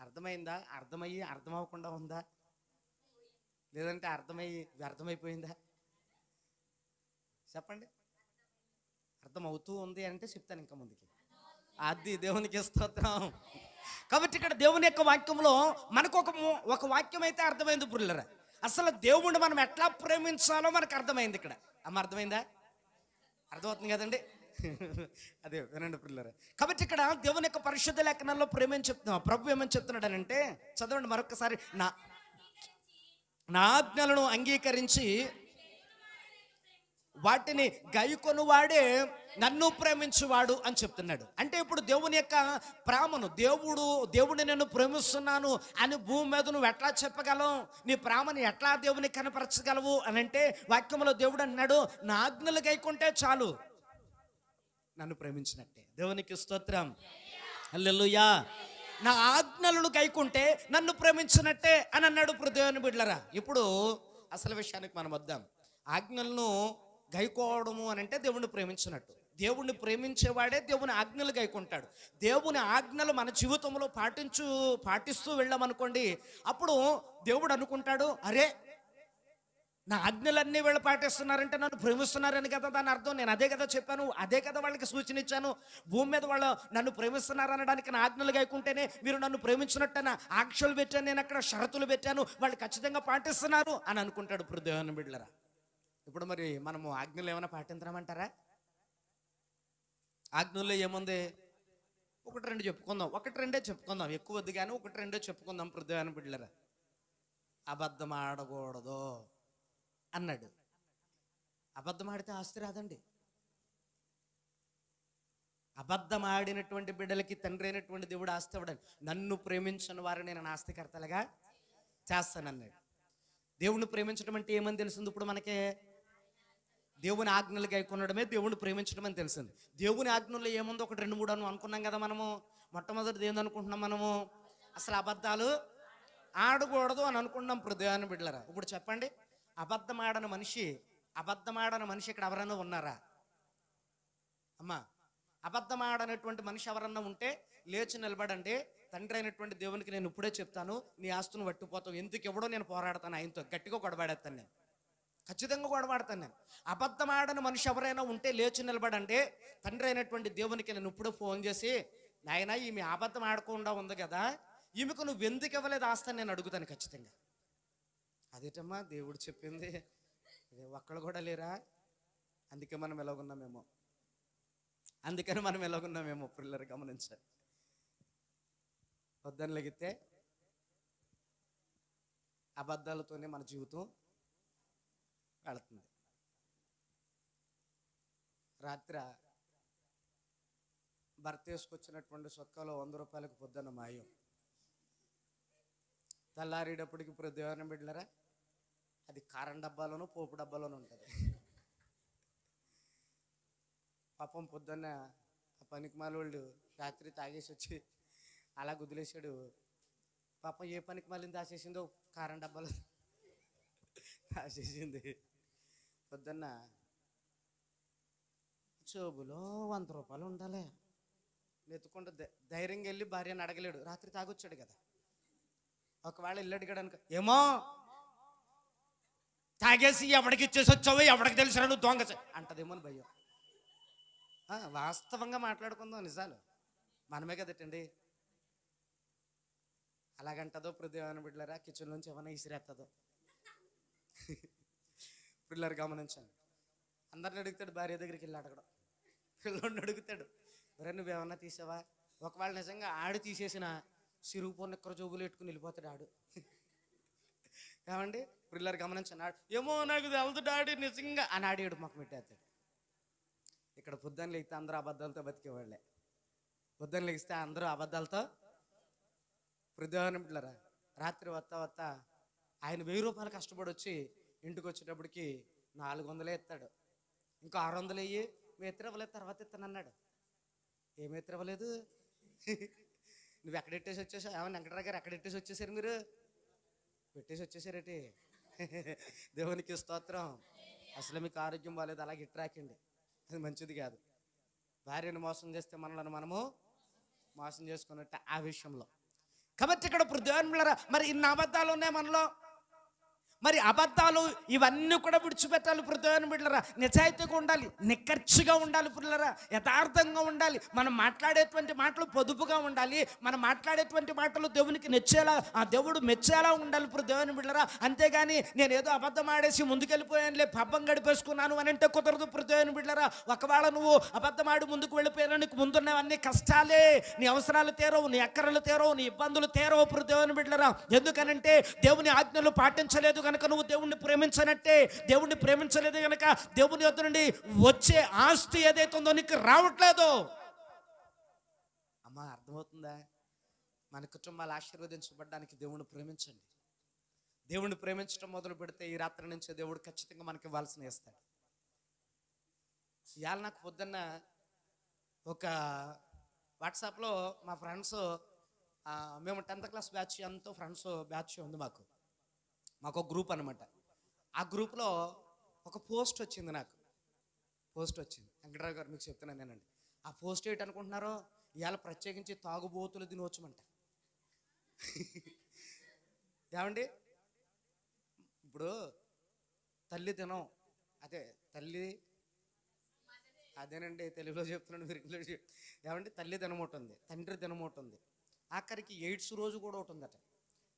అర్థమైందా? అర్థమయ్యి అర్థం అవ్వకుండా ఉందా? లేదంటే అర్థమైపోయిందా? చెప్పండి. అర్థమవుతూ ఉంది అంటే చెప్తాను ఇంకా ముందుకి. అది దేవునికి స్తోత్రం. కాబట్టి ఇక్కడ దేవుని యొక్క వాక్యంలో మనకు ఒక వాక్యం అయితే అర్థమైంది పుల్లరా. అసలు దేవుణ్ణి మనం ఎట్లా ప్రేమించాలో మనకు అర్థమైంది ఇక్కడ. అమ్మ అర్థమైందా? అర్థమవుతుంది కదండి? అదే వినండి పుల్లరా. కాబట్టి ఇక్కడ దేవుని యొక్క పరిశుద్ధ లేఖనాల్లో చెప్తున్నాం. ప్రభు ఏమని చెప్తున్నాడు అని అంటే చదవండి మరొకసారి. నా ఆజ్ఞలను అంగీకరించి వాటిని గైకొనువాడే నన్ను ప్రేమించువాడు అని చెప్తున్నాడు. అంటే ఇప్పుడు దేవుని యొక్క ప్రేమను దేవుడిని నేను ప్రేమిస్తున్నాను అని భూమి మీద నువ్వు ఎట్లా చెప్పగలవు? నీ ప్రేమను ఎట్లా దేవునికి కనపరచగలవు అని అంటే వాక్యంలో దేవుడు అన్నాడు, నా ఆజ్ఞలు గైకుంటే చాలు నన్ను ప్రేమించినట్టే. దేవునికి స్తోత్రం, హల్లెలూయా. నా ఆజ్ఞలను గైకుంటే నన్ను ప్రేమించినట్టే అని అన్నాడు. ఇప్పుడు దేవుని బిడ్డలారా, ఇప్పుడు అసలు విషయానికి మనం వద్దాం. ఆజ్ఞలను గైకోవడము అని అంటే దేవుణ్ణి ప్రేమించినట్టు. దేవుణ్ణి ప్రేమించేవాడే దేవుని ఆజ్ఞలు గైకుంటాడు. దేవుని ఆజ్ఞలు మన జీవితంలో పాటిస్తూ వెళ్ళామనుకోండి, అప్పుడు దేవుడు అనుకుంటాడు, అరే నా ఆజ్ఞలన్నీ వీళ్ళు పాటిస్తున్నారంటే నన్ను ప్రేమిస్తున్నారని కదా దాని అర్థం. నేను అదే కదా చెప్పాను, అదే కదా వాళ్ళకి సూచన ఇచ్చాను. భూమి మీద వాళ్ళు నన్ను ప్రేమిస్తున్నారు అనడానికి నా ఆజ్ఞలు గైకుంటేనే మీరు నన్ను ప్రేమించినట్టన ఆంక్షలు పెట్టాను, నేను అక్కడ షరతులు పెట్టాను, వాళ్ళు ఖచ్చితంగా పాటిస్తున్నారు అని అనుకుంటాడు. ఇప్పుడు దేవుని బిడ్డలారా, ఇప్పుడు మరి మనము ఆజ్ఞలు ఏమైనా పాటించమంటారా? ఆజ్ఞల్లో ఏముంది? ఒకటి రెండు చెప్పుకుందాం, ఒకటి రెండే చెప్పుకుందాం, ఎక్కువ వద్దు కానీ ఒకటి రెండే చెప్పుకుందాం. పృథ్వీ బిడ్డలరా, అబద్ధం ఆడకూడదు అన్నాడు. అబద్ధం ఆడితే ఆస్తి రాదండి. అబద్ధం ఆడినటువంటి బిడ్డలకి తండ్రి అయినటువంటి దేవుడు ఆస్తి ఇవ్వడండి. నన్ను ప్రేమించిన వారిని నేను ఆస్తికర్తలుగా చేస్తానన్నాడు. దేవుణ్ణి ప్రేమించడం అంటే ఏమని తెలిసింది ఇప్పుడు మనకే? దేవుని ఆజ్ఞలు గైకొనడమే దేవుణ్ణి ప్రేమించడం అని తెలిసింది. దేవుని ఆజ్ఞల్లో ఏముందో ఒకటి రెండు మూడు అనుకున్నాం కదా మనము. మొట్టమొదటిది ఏందనుకుంటున్నాం మనము? అసలు అబద్ధాలు ఆడకూడదు అని అనుకున్నాం. పృథ్వీ బిడ్డలరా, ఇప్పుడు చెప్పండి, అబద్ధం ఆడని మనిషి ఇక్కడ ఎవరన్నా ఉన్నారా అమ్మా? అబద్ధం ఆడనటువంటి మనిషి ఎవరన్నా ఉంటే లేచి నిలబడండి. తండ్రి అయినటువంటి దేవునికి నేను ఇప్పుడే చెప్తాను, నీ ఆస్తును పట్టుకుపోతావు, ఎందుకు ఇవ్వడో నేను పోరాడతాను, ఆయనతో గట్టిగా గొడవాడేస్తాను, నేను ఖచ్చితంగా గొడవాడతాను. నేను అబద్ధం ఆడని మనిషి ఎవరైనా ఉంటే లేచి నిలబడండి. తండ్రి అయినటువంటి దేవునికి నేను ఇప్పుడే ఫోన్ చేసి, నాయన ఈమె అబద్ధం ఆడకుండా ఉంది కదా, ఈమెకు నువ్వు ఎందుకు ఇవ్వలేదు ఆస్తి నేను అడుగుతాను ఖచ్చితంగా. అదేటమ్మా దేవుడు చెప్పింది, ఒక్కళ్ళు కూడా లేరా? అందుకని మనం ఎలాగున్నామేమో పిల్లలు గమనించాలి. వద్దని లెగితే అబద్ధాలతోనే మన జీవితం వెళుతుంది. రాత్రి భర్త వేసుకొచ్చినటువంటి సొక్కలో 100 రూపాయలకు పొద్దున్న మాయం. తెల్లారేటప్పటికి ఇప్పుడు దేవుని బిడ్డలరా, అది కారం డబ్బాలోనూ పోపు డబ్బాలోనూ ఉంటుంది. పాపం పొద్దున్న ఆ పనికి మాలోళ్ళు రాత్రి తాగేసి వచ్చి అలా గుదిలేసాడు. పాపం ఏ పనికి మాలిని దాచేసిందో కారం డబ్బాలో దాచేసింది. పొద్దున్న జోబులో 100 రూపాయలు ఉండాలి. వెతుకుంటే ధైర్యంగా వెళ్ళి భార్యను అడగలేడు, రాత్రి తాగొచ్చాడు కదా. ఒకవేళ ఇల్లు అడిగాడు అనుకో, ఏమో తాగేసి ఎవడికి ఇచ్చేసి వచ్చావో ఎవడికి తెలిసినా నువ్వు దొంగ అంటదేమో అని భయం. వాస్తవంగా మాట్లాడుకుందాం, నిజాలు మనమే కదటండి. అలాగంటదో పృథ్వీ బిడ్డలరా, కిచెన్ నుంచి ఏమైనా ఇసిరేస్తుందో. పిల్లలు గమనించండి. అందరిని అడుగుతాడు, భార్య దగ్గరికి వెళ్ళి అడగడం, పిల్లోడిని అడుగుతాడు, మరి నువ్వేమన్నా తీసావా? ఒకవేళ నిజంగా ఆడు తీసేసిన సిరుగుపోన్న ఎక్కడ జోబులు పెట్టుకుని వెళ్ళిపోతాడు ఆడు. ఏమండి పిల్లలు గమనించండి. ఏమో నాకు తెలదు డాడీ నిజంగా అని ఆడాడు మాకు పెట్టేస్తాడు. ఇక్కడ పొద్దున్న లేగితే అందరూ అబద్ధాలతో బతికేవాళ్ళే. పొద్దున్న లేగిస్తే అందరూ అబద్ధాలతో. పృథ్వీ బిడ్డలరా, రాత్రి వస్తా ఆయన 1000 రూపాయలు కష్టపడి వచ్చి ఇంటికి వచ్చేటప్పటికి 400 ఎత్తాడు. ఇంకో 600 అయ్యి మీ ఎత్తిరవ్వలేదు, తర్వాత ఎత్తానన్నాడు. ఏమి ఎత్తిరవ్వలేదు? నువ్వు ఎక్కడెట్టేసి వచ్చేసావు? ఏమన్నా వెంకటరావు గారు ఎక్కడెట్టేసి వచ్చేసారు? మీరు పెట్టేసి వచ్చేసారేటి? దేవునికి స్తోత్రం. అసలు మీకు ఆరోగ్యం బాగాలేదు, అలాగే ఇట్రాకండి, అది మంచిది కాదు. భార్యను మోసం చేస్తే మనల్ని మనము మోసం చేసుకున్నట్టు ఆ విషయంలో. కాబట్టి ఇక్కడ పృథ్వీ మరి ఇన్ని అబద్ధాలు ఉన్నాయి మనలో. మరి అబద్ధాలు ఇవన్నీ కూడా విడిచిపెట్టాలి పృథ్వీ బిడ్డలరా. నిజాయితీగా ఉండాలి, నిక్కర్చిగా ఉండాలి పిల్లలరా, యథార్థంగా ఉండాలి. మనం మాట్లాడేటువంటి మాటలు పొదుపుగా ఉండాలి. మనం మాట్లాడేటువంటి మాటలు దేవునికి నచ్చేలా, ఆ దేవుడు మెచ్చేలా ఉండాలి పృథ్వీ బిడ్డలరా. అంతేగాని నేను ఏదో అబద్ధం ఆడేసి ముందుకెళ్ళిపోయానులే, పబ్బం గడిపేసుకున్నాను అని అంటే కుదరదు పృథ్వీ బిడ్డలరా. ఒకవేళ నువ్వు అబద్ధం ఆడి ముందుకు వెళ్ళిపోయినా నీకు ముందున్నవన్నీ కష్టాలే. నీ అవసరాలు తీరవు, నీ అక్కరలు తీరవు, నీ ఇబ్బందులు తీరవు పృథ్వీ బిడ్డలరా. ఎందుకనంటే దేవుని ఆజ్ఞలు పాటించలేదు కనుక నువ్వు దేవుణ్ణి ప్రేమించనట్టే. దేవుణ్ణి ప్రేమించలేదు కనుక దేవుని యొద్ద నుండి వచ్చే ఆస్తి ఏదైతే ఉందో నీకు రావట్లేదు. అమ్మా అర్థమవుతుందా? మన కుటుంబాలు ఆశీర్వదించబడడానికి దేవుణ్ణి ప్రేమించండి. దేవుణ్ణి ప్రేమించడం మొదలు పెడితే ఈ రాత్రి నుంచే దేవుడు ఖచ్చితంగా మనకి ఇవ్వాల్సిన ఇస్తాడు. ఇవాళ నాకు పొద్దున్న ఒక వాట్సాప్లో మా ఫ్రెండ్స్, మేము 10th క్లాస్ బ్యాచ్ ఎంతో ఫ్రెండ్స్ బ్యాచ్ ఉంది మాకు ఒక గ్రూప్ అనమాట. ఆ గ్రూప్లో ఒక పోస్ట్ వచ్చింది, నాకు పోస్ట్ వచ్చింది. వెంకటరావు గారు మీకు చెప్తున్నాను నేనండి. ఆ పోస్ట్ ఏంటి అనుకుంటున్నారో, ఇవాళ ప్రత్యేకించి తాగుబోతుల దినోత్సవమంట. ఏమండి ఇప్పుడు తల్లి దినం, అదేనండి తెలుగులో చెప్తున్నాను, మీరు ఇంగ్లీష్. ఏమండి తల్లి దినం ఒకటి ఉంది, తండ్రి దినం ఒకటి ఉంది, ఆఖరికి ఎయిడ్స్ రోజు కూడా ఒకటి ఉందట,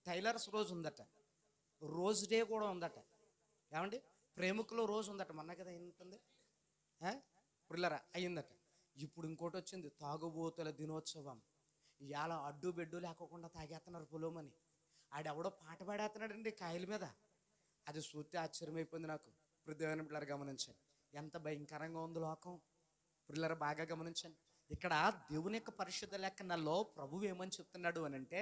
టైలర్స్ రోజు ఉందట, రోజ్ డే కూడా ఉందట. ఏమండి ప్రేమికులు రోజు ఉందట. మొన్న కదా ఏంటుంది పిల్లరా అయ్యిందట. ఇప్పుడు ఇంకోటి వచ్చింది, తాగుబోతుల దినోత్సవం. ఇవాళ అడ్డు బెడ్డు లేకోకుండా తాగేస్తున్నారు పొలోమని. ఆడెవడో పాట పాడేస్తున్నాడండి కాయల మీద. అది చూస్తే ఆశ్చర్యమైపోయింది నాకు. హృదయాన్ని పిల్లలు గమనించండి, ఎంత భయంకరంగా ఉంది లోకం. పిల్లలు బాగా గమనించండి. ఇక్కడ దేవుని యొక్క పరిశుద్ధ లేఖనాల్లో ప్రభువు ఏమని చెప్తున్నాడు అని అంటే,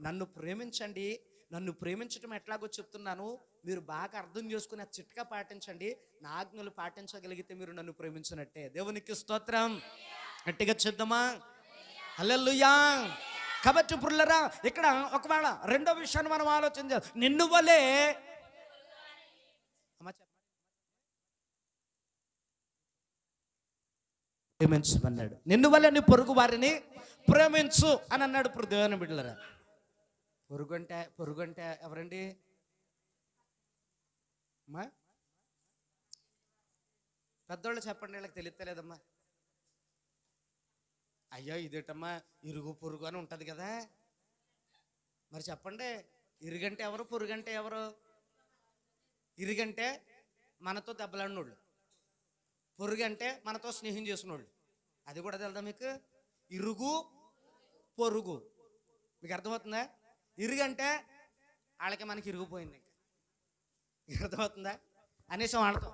నన్ను ప్రేమించండి, నన్ను ప్రేమించడం ఎట్లాగో చెప్తున్నాను, మీరు బాగా అర్థం చేసుకుని ఆ చిట్కా పాటించండి. నా ఆజ్ఞలు పాటించగలిగితే మీరు నన్ను ప్రేమించినట్టే. దేవునికి స్తోత్రం. గట్టిగా చెప్దామా? హల్లెలూయా. కాబట్టి పుల్లరా, ఇక్కడ ఒకవేళ రెండో విషయాన్ని మనం ఆలోచించాలి. నిన్ను వలే ప్రేమించమన్నాడు. నిన్ను వల్ల నీ పొరుగు వారిని ప్రేమించు అని అన్నాడు. ఇప్పుడు దేవుని బిడ్డలరా, పొరుగు అంటే ఎవరండి అమ్మా? పెద్దోళ్ళు చెప్పండి, వీళ్ళకి తెలియలేదమ్మా. అయ్యో ఇదేటమ్మా, ఇరుగు పొరుగు అని ఉంటుంది కదా, మరి చెప్పండి. ఇరుగంటే ఎవరు, పొరుగంటే ఎవరు? ఇరుగంటే మనతో దెబ్బలాడినోళ్ళు, పొరుగంటే మనతో స్నేహం చేసినోళ్ళు. అది కూడా తెలుదా మీకు? ఇరుగు పొరుగు మీకు అర్థమవుతుందా? ఇరుగంటే వాళ్ళకి మనకి ఇరిగిపోయింది. ఇంకా అర్థమవుతుందా? అనేసం వాళ్ళతో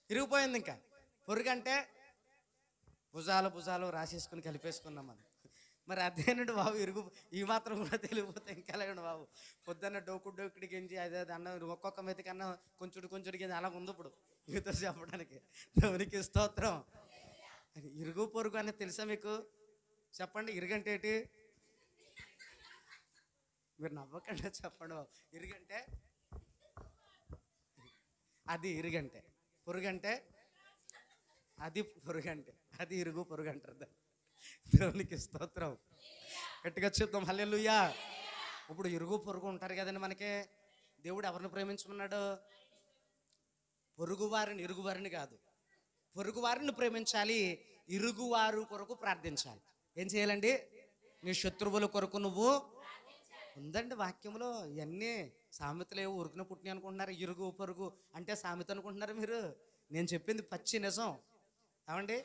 ఇరిగిపోయింది. ఇంకా పొరుగంటే భుజాలు రాసేసుకుని కలిపేసుకున్నాం మనం. మరి అదేనండి బాబు, ఇరుగు ఈ మాత్రం కూడా తెలియకపోతే ఇంకా లేండి బాబు. పొద్దున్న డోకుడి గింజి అదే అన్నం ఒక్కొక్క మెతికన్నా కొంచెం గింజి అలా ఉంది ఇప్పుడు మీతో చెప్పడానికి. దేవునికి స్తోత్రం. ఇరుగు పొరుగు అనేది తెలుసా మీకు? చెప్పండి. ఇరుగంటే ఏంటి? మీరు నవ్వకుండా చెప్పండి బాబు. ఇరుగంటే అది ఇరుగంటే, పొరుగంటే అది పొరుగంటే, అది ఇరుగు పొరుగు అంటారు. దేవునికి స్తోత్రం. గట్టిగా చెప్తాం హల్లెలూయా. ఇప్పుడు ఇరుగు పొరుగు ఉంటారు కదండి మనకి. దేవుడు ఎవరిని ప్రేమించమన్నాడు? పొరుగువారిని, ఇరుగువారిని కాదు. పొరుగువారిని ప్రేమించాలి, ఇరుగువారు కొరకు ప్రార్థించాలి. ఏం చేయాలండి? నీ శత్రువుల కొరకు నువ్వు ఉందండి వాక్యంలో. ఇవన్నీ సామెతలు ఏవో ఉరుకున పుట్టిన అనుకుంటున్నారు. ఇరుగు పొరుగు అంటే సామెత అనుకుంటున్నారు మీరు. నేను చెప్పింది పచ్చి నిజం. ఏమండి?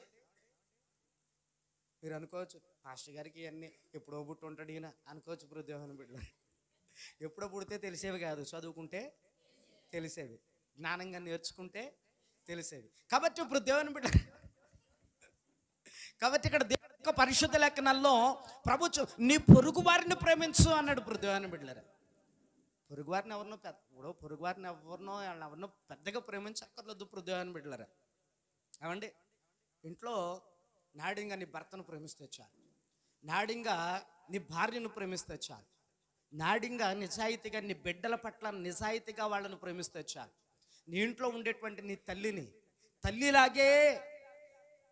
మీరు అనుకోవచ్చు, పాస్టర్ గారికి ఇవన్నీ ఎప్పుడో పుట్టి ఉంటాడు ఈయన అనుకోవచ్చు. ఇప్పుడు దేవుని బిడ్డ ఎప్పుడో పుడితే తెలిసేవి కాదు, చదువుకుంటే తెలిసేవి, జ్ఞానంగా నేర్చుకుంటే తెలిసేవి. కాబట్టి ఇప్పుడు దేవుని బిడ్డ, కాబట్టి ఇక్కడ దేవుని యొక్క పరిశుద్ధ లేఖనాల్లో ప్రభు నీ పొరుగు వారిని ప్రేమించు అన్నాడు. ఇప్పుడు దేవుని బిడ్డలారా, పొరుగు వారిని ఎవరినో పెద్దగా ప్రేమించక్కర్లేదు. ఇప్పుడు దేవుని బిడ్డలారా, ఏమండి? ఇంట్లో నాడింగా నీ భర్తను ప్రేమిస్తే చాలు, నాడింగా నీ భార్యను ప్రేమిస్తే చాలు, నాడింగా నిజాయితీగా నీ బిడ్డల పట్ల నిజాయితీగా వాళ్ళను ప్రేమిస్తే చాలు. నీ ఇంట్లో ఉండేటువంటి నీ తల్లిని తల్లిలాగే,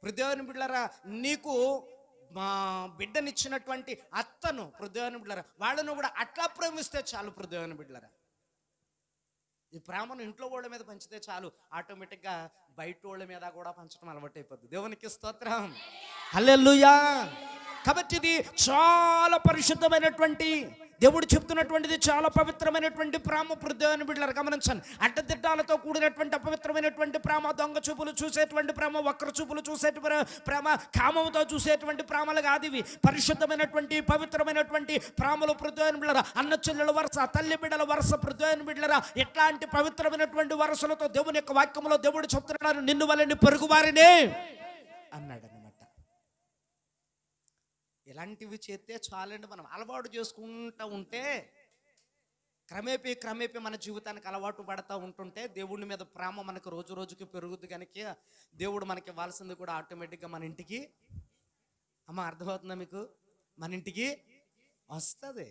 హృదయాన్ని బిడ్డలారా, నీకు మా బిడ్డనిచ్చినటువంటి అత్తను, హృదయాన్ని బిడ్డలారా, వాళ్ళను కూడా అట్లా ప్రేమిస్తే చాలు. హృదయాన్ని బిడ్డలారా, ఈ ప్రేమను ఇంట్లో వాళ్ళ మీద పంచితే చాలు, ఆటోమేటిక్గా బయట వాళ్ళ మీద కూడా పంచడం అలవాటు అయిపోద్ది. దేవునికి స్తోత్రం. హల్లెలూయా. కాబట్టి ఇది చాలా పరిశుద్ధమైనటువంటి, దేవుడు చెప్తున్నటువంటిది చాలా పవిత్రమైనటువంటి ప్రేమ. హృదయాన్ని బిడ్డలారా గమనించండి. అడ్డదిడ్డాలతో కూడినటువంటి అపవిత్రమైనటువంటి ప్రేమ, దొంగ చూపులు చూసేటువంటి ప్రేమ, వక్ర చూపులు చూసేటువంటి ప్రేమ, కామంతో చూసేటువంటి ప్రేమలు కాదు ఇవి. పరిశుద్ధమైనటువంటి పవిత్రమైనటువంటి ప్రేమలు. హృదయాన్ని బిడ్డలారా, అన్న చెల్లెల వరుస, తల్లి బిడ్డల వరుస. హృదయాన్ని బిడ్డలారా, ఎట్లాంటి పవిత్రమైనటువంటి వరుసలతో దేవుని యొక్క వాక్యంలో దేవుడు చెప్తున్నాడు, నిన్ను వలె పొరుగు వారినే అన్నాడు అనమాట. ఇలాంటివి చేస్తే చాలండి. మనం అలవాటు చేసుకుంటూ ఉంటే క్రమేపీ మన జీవితానికి అలవాటు పడతా ఉంటుంటే దేవుడి మీద ప్రేమ మనకు రోజు రోజుకి పెరుగుద్ది. కనుక దేవుడు మనకి ఇవ్వాల్సింది కూడా ఆటోమేటిక్గా మన ఇంటికి, అమ్మ అర్థమవుతుందా మీకు? మన ఇంటికి వస్తుంది.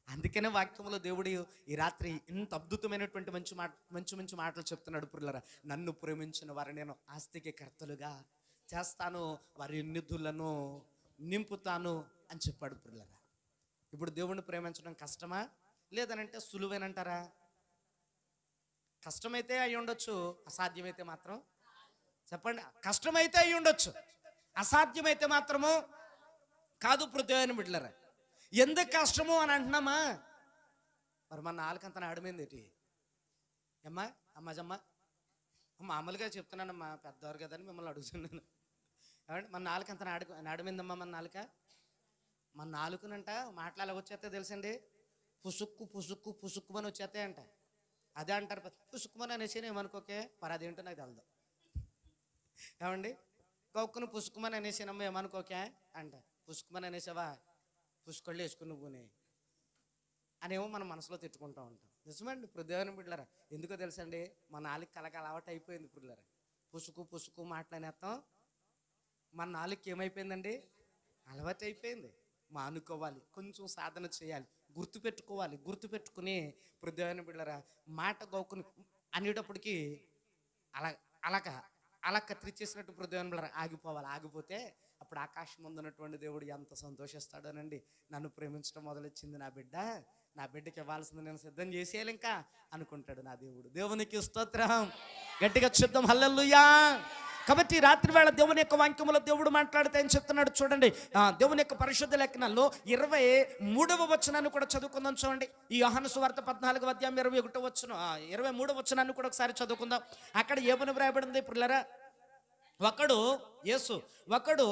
అందుకనే వాక్యంలో దేవుడు ఈ రాత్రి ఇంత అద్భుతమైనటువంటి మంచి మాటలు చెప్తున్నాడు. పురులరా, నన్ను ప్రేమించిన వారు నేను ఆస్తికి కర్తలుగా చేస్తాను, వారి నిధులను నింపుతాను అని చెప్పాడు. పురులరా, ఇప్పుడు దేవుణ్ణి ప్రేమించడం కష్టమా లేదనంటే సులువేనంటారా? కష్టమైతే అయి ఉండొచ్చు, అసాధ్యమైతే మాత్రం చెప్పండి. కష్టమైతే అయి ఉండొచ్చు, అసాధ్యమైతే మాత్రము కాదు. దేవుని బిడ్డలారా, ఎందుకు కష్టము అని అంటున్నామా? మరి మన నాలుకంత ఆడమైంది ఏంటి? అమ్మా అమ్మాజమ్మ మామూలుగా చెప్తున్నాను మా పెద్దవారు కదా అని మిమ్మల్ని అడుగుతున్నాను. ఏమండి మన నాలుక అంత నాడమిందమ్మా మన నాలుక. మన నాలుకనంట మాటలు ఎలా వచ్చేస్తే తెలుసండి, పుసుక్కు పుసుక్కు పుసుక్కుమని వచ్చేస్తాయంట. అదే అంటారు పుసుక్కుమని అనేసి ఏమనుకోకే, మరి అదేంటో నాకు తెలదు. ఏమండి కౌక్కును పుసుక్కుమని అనేసానమ్మ ఏమనుకోకే అంట. పుసుక్కుమని అనేసావా, పుసుకొళ్ళు వేసుకుని నువ్వునే అనేమో మనం మనసులో తిట్టుకుంటూ ఉంటాం. నిజమండి ఇప్పుడు దేవుని బిడ్డలారా, ఎందుకో తెలుసండి, మన నాలుగు కలక అలవాటు అయిపోయింది. పిల్లలారా పుసుకు పుసుకు మాట్లాడేస్తాం. మన నాలుగుకి ఏమైపోయిందండి, అలవాటు అయిపోయింది. మానుకోవాలి, కొంచెం సాధన చేయాలి, గుర్తుపెట్టుకోవాలి. గుర్తుపెట్టుకుని ఇప్పుడు దేవుని బిడ్డలారా మాట గోకుని అనేటప్పటికి అలా అలక అలా కత్తిరిచేసినట్టు ఇప్పుడు దేవుని బిడ్డలారా ఆగిపోవాలి. ఆగిపోతే అప్పుడు ఆకాశం ముందున్నటువంటి దేవుడు ఎంత సంతోషిస్తాడోనండి. నన్ను ప్రేమించడం మొదలొచ్చింది నా బిడ్డకి ఇవ్వాల్సింది నేను సిద్ధం చేసేయాలి ఇంకా అనుకుంటాడు నా దేవుడు. దేవునికి స్తోత్రం, గట్టిగా చెప్దాం హల్లెలూయా. కాబట్టి రాత్రి వేళ దేవుని యొక్క వాక్యములో దేవుడు మాట్లాడితే అని చెప్తున్నాడు. చూడండి దేవుని యొక్క పరిశుద్ధ లేఖనాల్లో 23వ వచనాన్ని కూడా చదువుకుందాం. చూడండి ఈ యోహాను సువార్త 14వ అధ్యాయం 21వ వచనం 23వ వచనాన్ని కూడా ఒకసారి చదువుకుందాం. అక్కడ ఏమని వ్రాయబడింది పిల్లరా, ఒకడు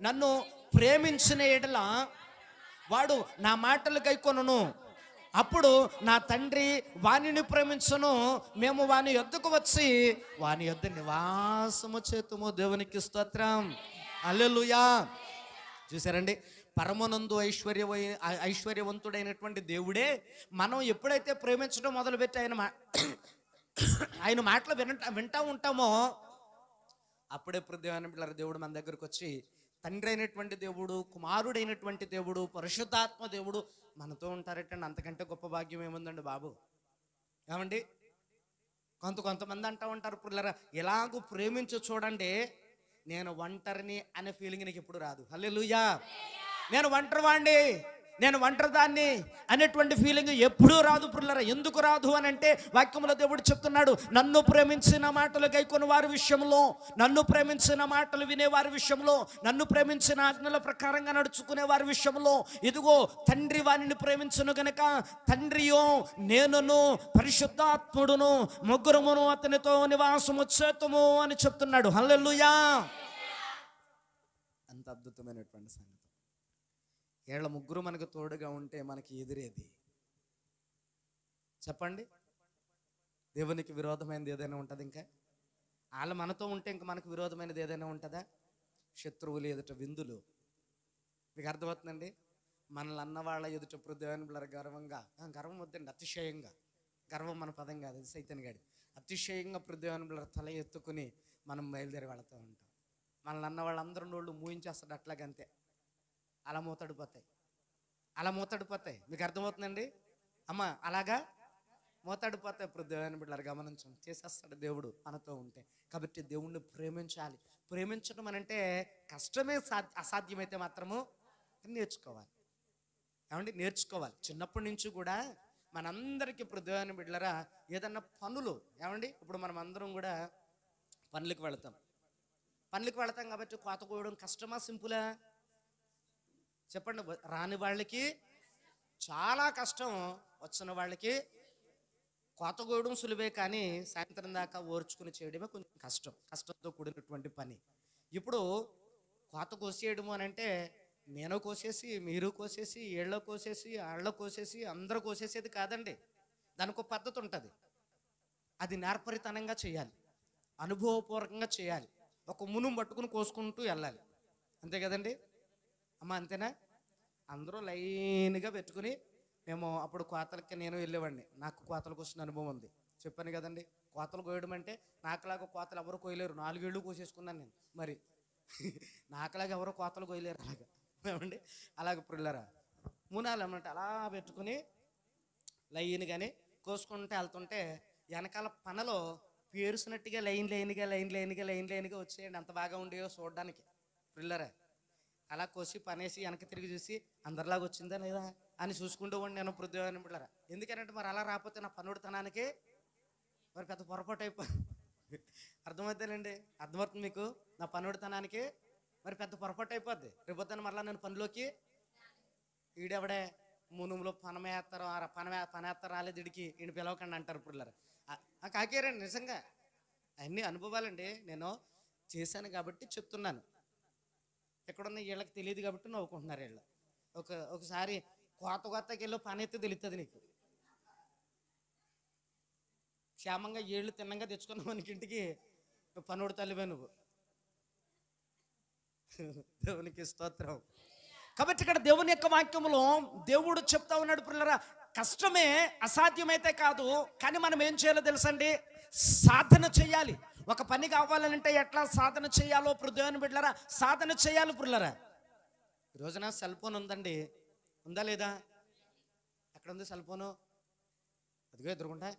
నన్ను ప్రేమించిన ఎడల వాడు నా మాటలు గైకొనును, అప్పుడు నా తండ్రి వానిని ప్రేమించును, మేము వాని యొద్దకు వచ్చి వాని యొద్ద నివాసము చేతుము. దేవునికి స్తోత్రం, హల్లెలూయా. చూసారండి, పరమనందు ఐశ్వర్యవంతుడైనటువంటి దేవుడే మనం ఎప్పుడైతే ప్రేమించడం మొదలుపెట్టి ఆయన మాటలు వింటూ ఉంటామో అప్పుడే దేవుడు మన దగ్గరకు వచ్చి తండ్రి అయినటువంటి దేవుడు, కుమారుడైనటువంటి దేవుడు, పరిశుద్ధాత్మ దేవుడు మనతో ఉంటారటండి. అంతకంటే గొప్ప భాగ్యం ఏముందండి బాబు. ఏమండి కొంతమంది అంటూ ఉంటారు పిల్లరా, ఎలాగూ ప్రేమించు చూడండి, నేను ఒంటరిని అనే ఫీలింగ్ నీకు ఎప్పుడు రాదు. హల్లెలూయా. నేను ఒంటరివాణ్ణి, నేను ఒంటరిదాన్ని అనేటువంటి ఫీలింగ్ ఎప్పుడూ రాదు పిల్లరా. ఎందుకు రాదు అని అంటే వాక్యములో దేవుడు చెప్తున్నాడు, నన్ను ప్రేమించిన మాటలు గైకొని వారి విషయంలో, నన్ను ప్రేమించిన మాటలు వినే వారి విషయంలో, నన్ను ప్రేమించిన ఆజ్ఞల ప్రకారంగా నడుచుకునే వారి విషయంలో ఇదిగో తండ్రి వారిని ప్రేమించును గనక తండ్రియో నేనును పరిశుద్ధాత్ముడును ముగ్గురమును అతనితో నివాసము చేతుము అని చెప్తున్నాడు. హల్లెలూయా. అంత అద్భుతమైనటువంటి సంగతి. ఏళ్ళ ముగ్గురు మనకు తోడుగా ఉంటే మనకి ఎదురేది చెప్పండి? దేవునికి విరోధమైనది ఏదైనా ఉంటుంది? ఇంకా వాళ్ళు మనతో ఉంటే ఇంకా మనకు విరోధమైనది ఏదైనా ఉంటుందా? శత్రువులు ఎదుట విందులు. మీకు అర్థమవుతుందండి? మనల్ని అన్న వాళ్ళ ఎదుట దేవుని గర్వం వద్దండి, అతిశయంగా. గర్వం మన పదం కాదు, అది సైతాన్ గాడి. అతిశయంగా దేవుని తల ఎత్తుకుని మనం బయలుదేరి వెళుతూ ఉంటాం. మనల్ని అన్న వాళ్ళందరూ నోళ్ళు మూయించేస్తాడు అట్లాగంతే. అలా మూతడిపోతాయి. మీకు అర్థమవుతుందండి అమ్మ? అలాగా మూతడిపోతాయి. ఇప్పుడు దేవుని బిడ్డలారా గమనించండి, చేసేస్తాడు దేవుడు మనతో ఉంటే. కాబట్టి దేవుణ్ణి ప్రేమించాలి. ప్రేమించడం అని అంటే కష్టమే, అసాధ్యమైతే మాత్రము నేర్చుకోవాలి. ఏమండి నేర్చుకోవాలి. చిన్నప్పటి నుంచి కూడా మనందరికీ ఇప్పుడు దేవుని బిడ్డలారా ఏదన్నా పనులు, ఏమండి ఇప్పుడు మనం అందరం కూడా పనులకు వెళతాం కాబట్టి కోత కోయడం కష్టమా సింపులా చెప్పండి? రాని వాళ్ళకి చాలా కష్టం, వచ్చిన వాళ్ళకి కోత కోయడం సులువే, కానీ సాయంత్రం దాకా ఓర్చుకుని చేయడమే కొంచెం కష్టంతో కూడినటువంటి పని. ఇప్పుడు కోత కోసేయడము అని అంటే నేను కోసేసి, మీరు కోసేసి, ఏళ్ళో కోసేసి, ఆళ్ళో కోసేసి, అందరూ కోసేసేది కాదండి. దానికి ఒక పద్ధతి ఉంటుంది. అది నేర్పరితనంగా చేయాలి, అనుభవపూర్వకంగా చేయాలి. ఒక మునుము పట్టుకుని కోసుకుంటూ వెళ్ళాలి, అంతే కదండి అమ్మ? అంతేనా? అందరూ లైన్గా పెట్టుకుని మేము అప్పుడు కోతలకి నేను వెళ్ళేవాడిని. నాకు కోతలు కోసిన అనుభవం ఉంది, చెప్పాను కదండి. కోతలు కోయడం అంటే నాకులాగా కోతలు ఎవరు కోయలేరు. 4 ఏళ్ళు కోసేసుకున్నాను నేను. మరి నాకులాగా ఎవరో కోతలు కోయలేరు అలాగా. ఏమండి అలాగే పిల్లరా మూనాలు అన్నమాట అలా పెట్టుకుని లైన్గానే కోసుకుంటూ వెళ్తుంటే వెనకాల పనలో పేరుసినట్టుగా లైన్గా వచ్చేయండి. అంత బాగా ఉండేవో చూడడానికి పిల్లరా. అలా కోసి పనేసి వెనక్కి తిరిగి చూసి అందరిలాగా వచ్చిందా లేదా అని చూసుకుంటూ ఉండి నేను పృథ్వీని బిడ్డరా. ఎందుకంటే మరి అలా రాకపోతే నా పనుడితనానికి మరి పెద్ద పొరపాటు అర్థమవుతానండి? అర్థమవుతుంది మీకు? నా పనుడితనానికి మరి పెద్ద పొరపాటు అయిపోద్ది. రేపొద్దున మరలా నేను పనిలోకి ఈడెవడే మునుములో పనేస్తారు రాలేదు ఇడికి ఈయన పిలవకండి అంటారు పిల్లలు. కాకేరండి నిజంగా. అన్ని అనుభవాలండి, నేను చేశాను కాబట్టి చెప్తున్నాను. ఎక్కడున్న వీళ్ళకి తెలియదు కాబట్టి నవ్వుకుంటున్నారు వీళ్ళు. ఒకసారి కొత్తకి వెళ్ళి పని అయితే తెలుస్తుంది నీకు. క్షేమంగా ఏళ్ళు తిన్నంగా తెచ్చుకున్న మనకి ఇంటికి పనుడు తల్లివే నువ్వు. దేవునికి స్తోత్రం. కాబట్టి ఇక్కడ దేవుని యొక్క వాక్యములో దేవుడు చెప్తా ఉన్నాడు పిల్లరా, కష్టమే అసాధ్యమైతే కాదు, కానీ మనం ఏం చేయాలో తెలుసండి, సాధన చేయాలి. ఒక పని కావాలంటే ఎట్లా సాధన చేయాలో దేవుని బిడ్డలారా సాధన చేయాలి పిల్లరా. ఈ రోజున సెల్ ఫోన్ ఉందండి, ఉందా లేదా? ఎక్కడ ఉంది సెల్ ఫోను? అదిగో ఎదురుకుంటా.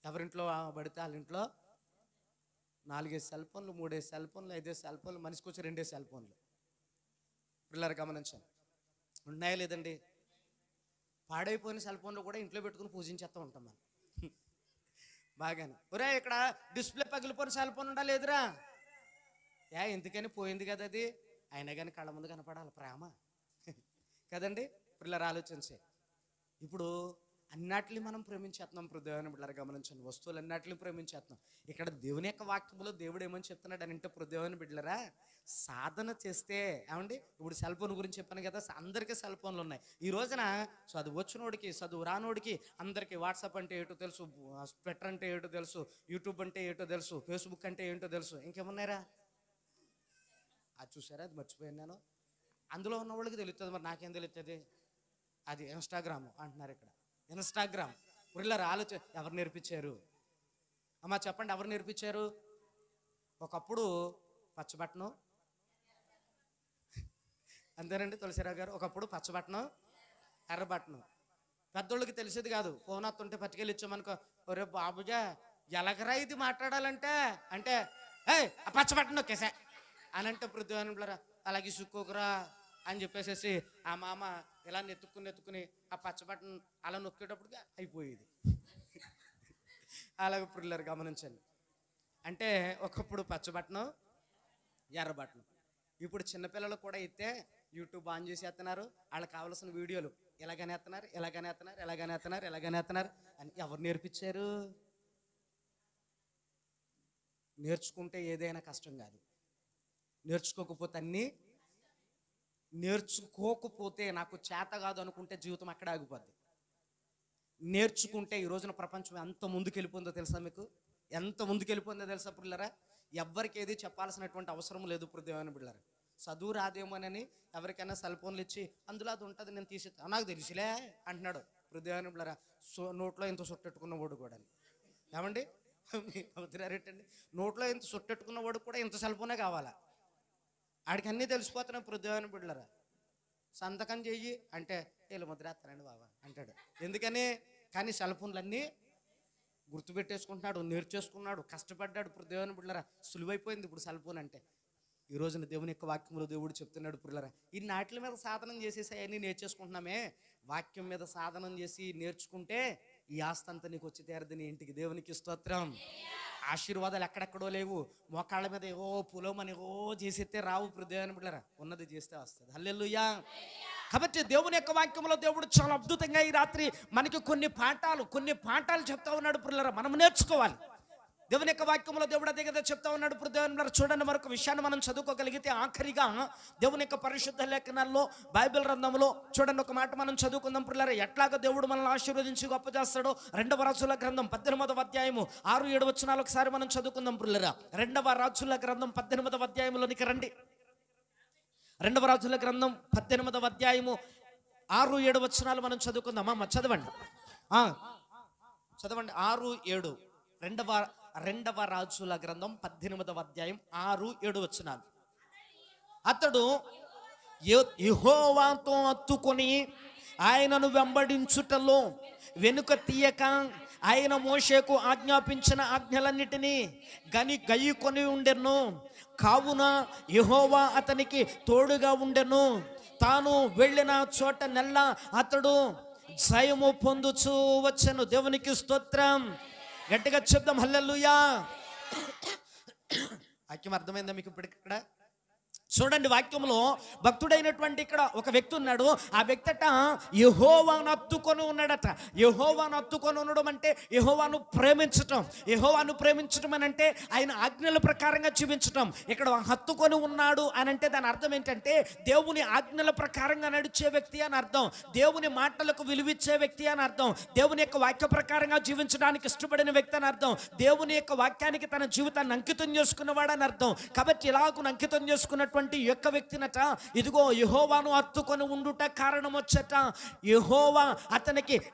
ఎవరింట్లో పడితే వాళ్ళ ఇంట్లో 4 సెల్ ఫోన్లు, 3 సెల్ ఫోన్లు, 5 సెల్ ఫోన్లు, మనిషికి వచ్చి 2 సెల్ ఫోన్లు. పిల్లలు గమనించాను, ఉన్నాయా లేదండి? పాడైపోయిన సెల్ ఫోన్లు కూడా ఇంట్లో పెట్టుకుని పూజించేస్తూ ఉంటాం మనం. బాగానే ఒరే ఇక్కడ డిస్ప్లే పగిలిపోయిన సెల్ ఫోన్ ఉండా లేదురా? ఎందుకని పోయింది కదా అది, అయినా కానీ కళ్ళ ముందు కనపడాలి ప్రేమ కదండి. పిల్లలు ఆలోచించే, ఇప్పుడు అన్నిటిని మనం ప్రేమించేస్తున్నాం. దేవుని బిడ్డలారా గమనించండి, వస్తువులు అన్నిటిని ప్రేమించేస్తున్నాం. ఇక్కడ దేవుని యొక్క వాక్యంలో దేవుడు ఏమని చెప్తున్నాడు అని అంటే, దేవుని బిడ్డలారా సాధన చేస్తే ఏమండి, ఇప్పుడు సెల్ ఫోన్ గురించి చెప్పాను కదా, అందరికీ సెల్ ఫోన్లు ఉన్నాయి. ఈ రోజున చదువు వచ్చినోడికి చదువు రానోడికి అందరికీ వాట్సాప్ అంటే ఏంటో తెలుసు, ట్విట్టర్ అంటే ఏంటో తెలుసు, యూట్యూబ్ అంటే ఏంటో తెలుసు, ఫేస్బుక్ అంటే ఏంటో తెలుసు. ఇంకేమున్నారా? అది చూసారా, అది మర్చిపోయాను నేను. అందులో ఉన్న వాళ్ళకి తెలుస్తుంది, మరి నాకేం తెలుస్తుంది? అది ఇన్స్టాగ్రామ్ అంటున్నారు ఇక్కడ. ఇన్స్టాగ్రామ్ పిల్లలు ఎవరు నేర్పించారు అమ్మా చెప్పండి, ఎవరు నేర్పించారు? ఒకప్పుడు పచ్చబట్టను, అంతేనండి తులసిరావు గారు, ఒకప్పుడు పచ్చబట్టను ఎర్రబట్టను. పెద్దోళ్ళకి తెలిసేది కాదు. ఫోన్ వస్తుంటే పట్టుకెళ్ళి ఇచ్చామనుకో, ఒరే బాబుగా ఎలాగరా ఇది మాట్లాడాలంటే అంటే ఆ పచ్చబట్టను నొక్కేసా అని అంటే పృథ్వీరా అలాగే సుక్కోకురా అని చెప్పేసేసి ఆ మామ ఇలా నెత్తుకుని ఆ పచ్చబట్టను అలా నొక్కేటప్పటికి అయిపోయేది. అలాగే పిల్లలు గమనించండి, అంటే ఒకప్పుడు పచ్చబట్టను ఎర్రబట్టను. ఇప్పుడు చిన్నపిల్లలు కూడా అయితే యూట్యూబ్ ఆన్ చేసేస్తున్నారు, వాళ్ళకి కావాల్సిన వీడియోలు ఎలాగనేస్తున్నారు అని ఎవరు నేర్పించారు? నేర్చుకుంటే ఏదైనా కష్టం కాదు, నేర్చుకోకపోతే నాకు చేత కాదు అనుకుంటే జీవితం అక్కడే ఆగిపోద్ది. నేర్చుకుంటే ఈ రోజున ప్రపంచం ఎంత ముందుకెళ్ళిపోయిందో తెలుసా మీకు? ఎంత ముందుకెళ్ళిపోయిందో తెలుసా పిల్లరా? ఎవ్వరికి ఏది చెప్పాల్సినటువంటి అవసరం లేదు దేవుని బిడ్డలారా. చదువు రాదేమోనని ఎవరికైనా సెల్ ఫోన్లు ఇచ్చి అందులో అది ఉంటుంది నేను తీసేస్తా నాకు తెలిసిలే అంటున్నాడు దేవుని బిడ్డలారా. నోట్లో ఇంత సొట్టెట్టుకున్న వాడు కూడా ఏమండి అవుతున్నారేటండి, నోట్లో ఇంత సొట్టెట్టుకున్న వాడు కూడా ఇంత సెల్ ఫోనే కావాలా? ఆడికి అన్నీ తెలిసిపోతున్నాయి దేవుని బిడ్డలారా. సంతకం చెయ్యి అంటే వీళ్ళు ముద్రేస్తానండి బాబా అంటాడు. ఎందుకని? కానీ సెల్ ఫోన్లు అన్నీ గుర్తుపెట్టేసుకుంటున్నాడు, నేర్చేసుకున్నాడు, కష్టపడ్డాడు. దేవుని బిడ్డలారా సులువైపోయింది ఇప్పుడు సెల్ ఫోన్ అంటే. ఈ రోజున దేవుని యొక్క వాక్యంలో దేవుడు చెప్తున్నాడు పిల్లరా, ఈ నాట్ల మీద సాధనం చేసేసి అవన్నీ నేర్చేసుకుంటున్నామే, వాక్యం మీద సాధనం చేసి నేర్చుకుంటే ఈ ఆస్తి అంతా నీకు వచ్చి తీరదు నీ ఇంటికి. దేవునికి స్తోత్రం. ఆశీర్వాదాలు ఎక్కడెక్కడో లేవు, మోకాళ్ళ మీద ఏవో పులోమని ఏవో చేసేస్తే రావు. దేవుని బిడ్డలారా ఉన్నది చేస్తే వస్తుంది. హల్లెలూయా. కాబట్టి దేవుని యొక్క వాక్యంలో దేవుడు చాలా అద్భుతంగా ఈ రాత్రి మనకి కొన్ని పాఠాలు చెప్తా ఉన్నాడు పిల్లరా, మనం నేర్చుకోవాలి. దేవుని యొక్క వాక్యంలో దేవుడు అదే కదా చెప్తా ఉన్నాడు. ఇప్పుడు దేవుని చూడండి, మరొక విషయాన్ని మనం చదువుకోగలిగితే ఆఖరిగా దేవుని యొక్క పరిశుద్ధ లేఖనాల్లో బైబిల్ గ్రంథంలో చూడండి ఒక మాట మనం చదువుకుందాం పిల్లరా. ఎట్లాగో దేవుడు మనల్ని ఆశీర్వదించి గొప్ప చేస్తాడో 2వ రాజుల గ్రంథం 18వ అధ్యాయము 6-7 వచనాలు ఒకసారి మనం చదువుకుందాం పిల్లరా. 2వ రాజుల గ్రంథం 18వ అధ్యాయంలోనికి రండి. 2వ రాజుల గ్రంథం 18వ అధ్యాయము 6-7 వచనాలు మనం చదువుకుందాం. అమ్మ చదవండి 6-7. రెండవ రాజుల గ్రంథం 18వ అధ్యాయం 6-7 వచనాలు. అతడు యెహోవాతో హత్తుకొని ఆయనను వెంబడించుటలో వెనుక తీయక ఆయన మోషేకు ఆజ్ఞాపించిన ఆజ్ఞలన్నిటినీ గైకొని ఉండెను. కావున యెహోవా అతనికి తోడుగా ఉండెను. తాను వెళ్ళిన చోట నెల్ల అతడు జయము పొందుచూ వచ్చెను. దేవునికి స్తోత్రం. గట్టిగా చెప్దాం హల్లెలూయా. వాక్యం అర్థమైందా మీకు? ఇప్పుడు ఇక్కడ చూడండి వాక్యంలో భక్తుడైనటువంటి ఇక్కడ ఒక వ్యక్తి ఉన్నాడు. ఆ వ్యక్తి అట యెహోవాను హత్తుకొని ఉన్నాడట. యెహోవాను హత్తుకొని ఉండడం అంటే యెహోవాను ప్రేమించటం. యెహోవాను ప్రేమించడం అని అంటే ఆయన ఆజ్ఞల ప్రకారంగా జీవించటం. ఇక్కడ హత్తుకొని ఉన్నాడు అని అంటే దాని అర్థం ఏంటంటే దేవుని ఆజ్ఞల ప్రకారంగా నడిచే వ్యక్తి అని అర్థం, దేవుని మాటలకు విలువిచ్చే వ్యక్తి అని అర్థం, దేవుని యొక్క వాక్య ప్రకారంగా జీవించడానికి ఇష్టపడిన వ్యక్తి అని అర్థం, దేవుని యొక్క వాక్యానికి తన జీవితాన్ని అంకితం చేసుకున్నవాడు అని అర్థం. కాబట్టి ఇలాగ అంకితం చేసుకున్నటువంటి ఈ యొక్క వ్యక్తినట ఇదిగో యెహోవాను హత్తుకొని ఉండుట కారణం వచ్చట. యెహోవా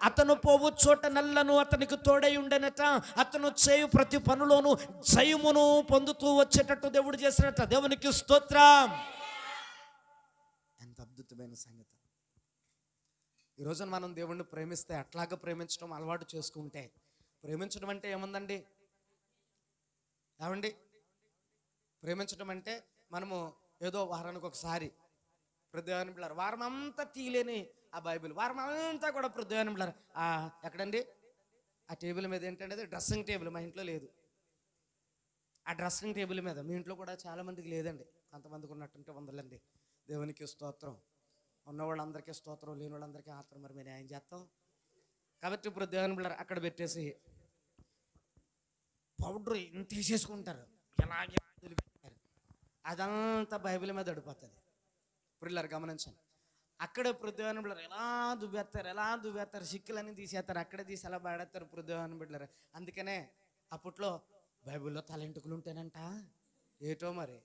అతను పోవు చోట నల్లను అతనికి తోడై ఉండనట. అతను చేయు ప్రతి పనులోను జయమును పొందుతూ వచ్చేటట్టు దేవుడు చేసినట్ట. దేవునికి స్తోత్రం. ఎంత అద్భుతమైన సంగతి. ఈ రోజున మనం దేవుణ్ణి ప్రేమిస్తే అట్లాగా ప్రేమించడం అలవాటు చేసుకుంటే, ప్రేమించడం అంటే ఏముందండి ఏమండి? ప్రేమించడం అంటే మనము ఏదో వారానికి ఒకసారి ప్రొద్దున పిల్లలు వారం అంతా తీయలేని ఆ బైబిల్ వారం అంతా కూడా ప్రొద్దున పిల్లలు ఎక్కడండి ఆ టేబుల్ మీద ఏంటంటే అది డ్రెస్సింగ్ టేబుల్. మా ఇంట్లో లేదు ఆ డ్రెస్సింగ్ టేబుల్ మీద. మీ ఇంట్లో కూడా చాలామందికి లేదండి, కొంతమందికి ఉన్నట్టుంటే వందలండి. దేవునికి స్తోత్రం. ఉన్న వాళ్ళందరికీ స్తోత్రం, లేని వాళ్ళందరికీ ఆత్రం. మరి మేము ఏం చేస్తాం? కాబట్టి ఇప్పుడు దేవుని పిల్లలు అక్కడ పెట్టేసి పౌడర్ ఇంత వేసేసుకుంటారు, ఎలాగే అదంతా బైబిల్ మీద అడిపోతుంది. పిల్లలు గమనించండి. అక్కడే పృథ్వీని బిడ్డరు ఎలా దువ్వేస్తారు, సిక్కులన్నీ తీసేస్తారు, అక్కడే తీసి ఎలా పాడేస్తారు పృథ్వీని బిడ్డరు. అందుకనే అప్పట్లో బైబిల్లో తలెంటుకులు ఉంటేనంట ఏటో మరి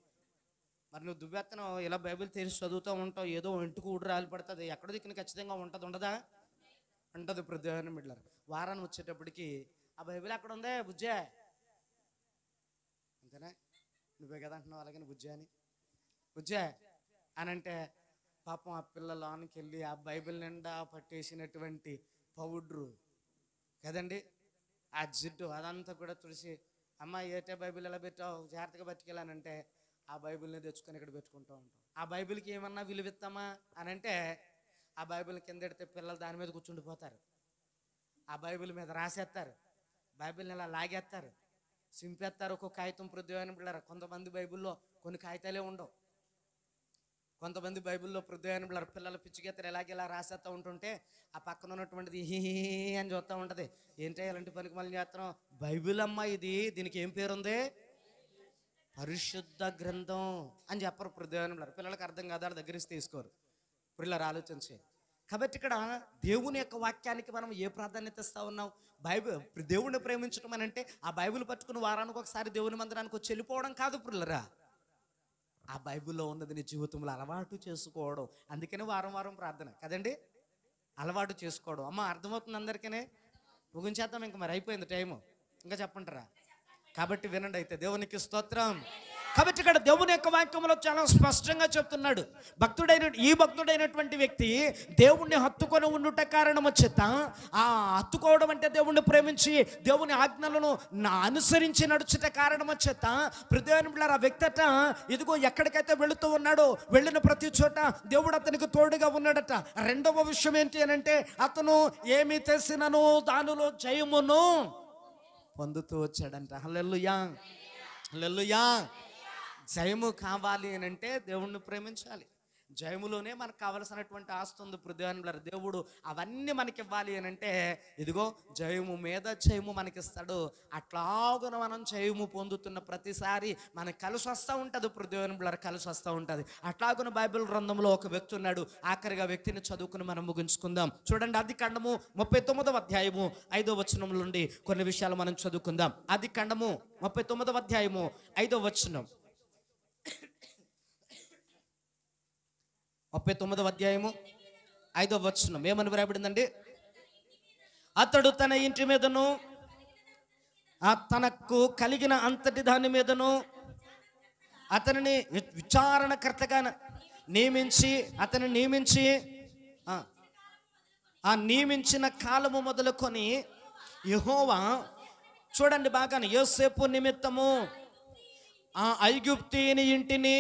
నువ్వు దువ్వేత్తను ఇలా బైబిల్ తెలిసి చదువుతూ ఉంటావు, ఏదో ఇంటికి ఊడు రాలి పడుతుంది, ఎక్కడో దిక్కున ఖచ్చితంగా ఉంటుంది. ఉంటుంది పృథ్వీని బిడ్డరు. వారాన్ని వచ్చేటప్పటికి ఆ బైబిల్ అక్కడ ఉందే బుజ్జే, అంతేనా? నువ్వే కదా అంటున్నావు అలాగని బుజ్జే అని అంటే పాపం ఆ పిల్ల లోనికి వెళ్ళి ఆ బైబిల్ నిండా పట్టేసినటువంటి పౌడ్రు కదండి, ఆ జిడ్డు అదంతా కూడా తుడిసి, అమ్మ ఏటే బైబిల్ ఎలా పెట్టావు, జాగ్రత్తగా పట్టుకెళ్ళానంటే ఆ బైబిల్ని తెచ్చుకొని ఇక్కడ పెట్టుకుంటూ ఉంటాం. ఆ బైబిల్కి ఏమన్నా విలువిస్తామా అని అంటే ఆ బైబిల్ కింద ఎడితే పిల్లలు దాని మీద కూర్చుండిపోతారు, ఆ బైబిల్ మీద రాసేస్తారు, బైబిల్ని ఇలా లాగేస్తారు, సింపేస్తారు. ఒక్కొక్క కాగితం పృథ్వీని బిళ్ళారు. కొంతమంది బైబిల్లో కొన్ని కాగితాలే ఉండవు. కొంతమంది బైబిల్లో పృథ్వీని బిళ్ళారు. పిల్లలు పిచ్చిగెత్తరు ఇలా రాసేస్తూ ఉంటుంటే ఆ పక్కన ఉన్నటువంటిది హీ అని చూస్తూ ఉంటుంది. ఏంటో ఇలాంటి పనికి మళ్ళీ చేస్తున్నాం. బైబిల్ అమ్మ ఇది, దీనికి ఏం పేరుంది? పరిశుద్ధ గ్రంథం అని చెప్పరు పృథ్వీని బిళ్ళారు. పిల్లలకు అర్థం కాదు, వాళ్ళ దగ్గర తీసుకోరు. పిల్లలు ఆలోచించి. కాబట్టి ఇక్కడ దేవుని యొక్క వాక్యానికి మనం ఏ ప్రాధాన్యత ఇస్తా ఉన్నాం? బైబిల్ దేవుణ్ణి ప్రేమించడం అని అంటే ఆ బైబిల్ పట్టుకుని వారానికి ఒకసారి దేవుని మందిరానికి వచ్చి వెళ్ళిపోవడం కాదు పిల్లరా. ఆ బైబిల్లో ఉన్నది నీ జీవితంలో అలవాటు చేసుకోవడం. అందుకనే వారం ప్రార్థన కదండి, అలవాటు చేసుకోవడం. అమ్మ అర్థమవుతుంది అందరికీ? ముగించేద్దాం, ఇంకా మరి అయిపోయింది టైము, ఇంకా చెప్పంటారా? కాబట్టి వినండి అయితే. దేవునికి స్తోత్రం. కాబట్టి ఇక్కడ దేవుని యొక్క వాక్యంలో చాలా స్పష్టంగా చెప్తున్నాడు. భక్తుడైనటువంటి వ్యక్తి దేవుణ్ణి హత్తుకొని ఉండుట కారణం వచ్చేత, ఆ హత్తుకోవడం అంటే దేవుణ్ణి ప్రేమించి దేవుని ఆజ్ఞలను అనుసరించి నడుచుట కారణం వచ్చేత పృథ్వీని బిళ్ళారు. ఆ వ్యక్తి అట ఇదిగో ఎక్కడికైతే వెళుతూ ఉన్నాడో వెళ్ళిన ప్రతి చోట దేవుడు అతనికి తోడుగా ఉన్నాడట. రెండవ విషయం ఏంటి అని అంటే అతను ఏమి చేసినను దానిలో జయమును పొందుతూ వచ్చాడంట. హల్లెలూయా, హల్లెలూయా. జయము కావాలి అని అంటే దేవుణ్ణి ప్రేమించాలి. జయములోనే మనకు కావలసినటువంటి ఆస్తి ఉంది పృథ్వీని బిళ్ళారు. దేవుడు అవన్నీ మనకి ఇవ్వాలి అని అంటే ఇదిగో జయము మీద జయము మనకిస్తాడు. అట్లాగున మనం జయము పొందుతున్న ప్రతిసారి మనకు కలిసి వస్తూ ఉంటుంది. పృథ్వీని బిళ్ళారు కలిసి వస్తూ ఉంటుంది. అట్లాగున బైబిల్ గ్రంథంలో ఒక వ్యక్తి ఉన్నాడు. ఆఖరిగా వ్యక్తిని చదువుకుని మనం ముగించుకుందాం. చూడండి, ఆదికాండము 39వ అధ్యాయము 5వ వచనం నుండి కొన్ని విషయాలు మనం చదువుకుందాం. ఆదికాండము 39వ అధ్యాయము 5వ వచనం. 39వ అధ్యాయము 5వ వచనం ఏమని వ్రాయబడిందండి? అతడు తన ఇంటి మీదను తనకు కలిగిన అంతటి దాని మీదను అతనిని విచారణకర్తగా నియమించి ఆ నియమించిన కాలము మొదలుకొని యెహోవా, చూడండి బాగానే, యోసేపు నిమిత్తము ఆ ఐగుప్తీయుని ఇంటిని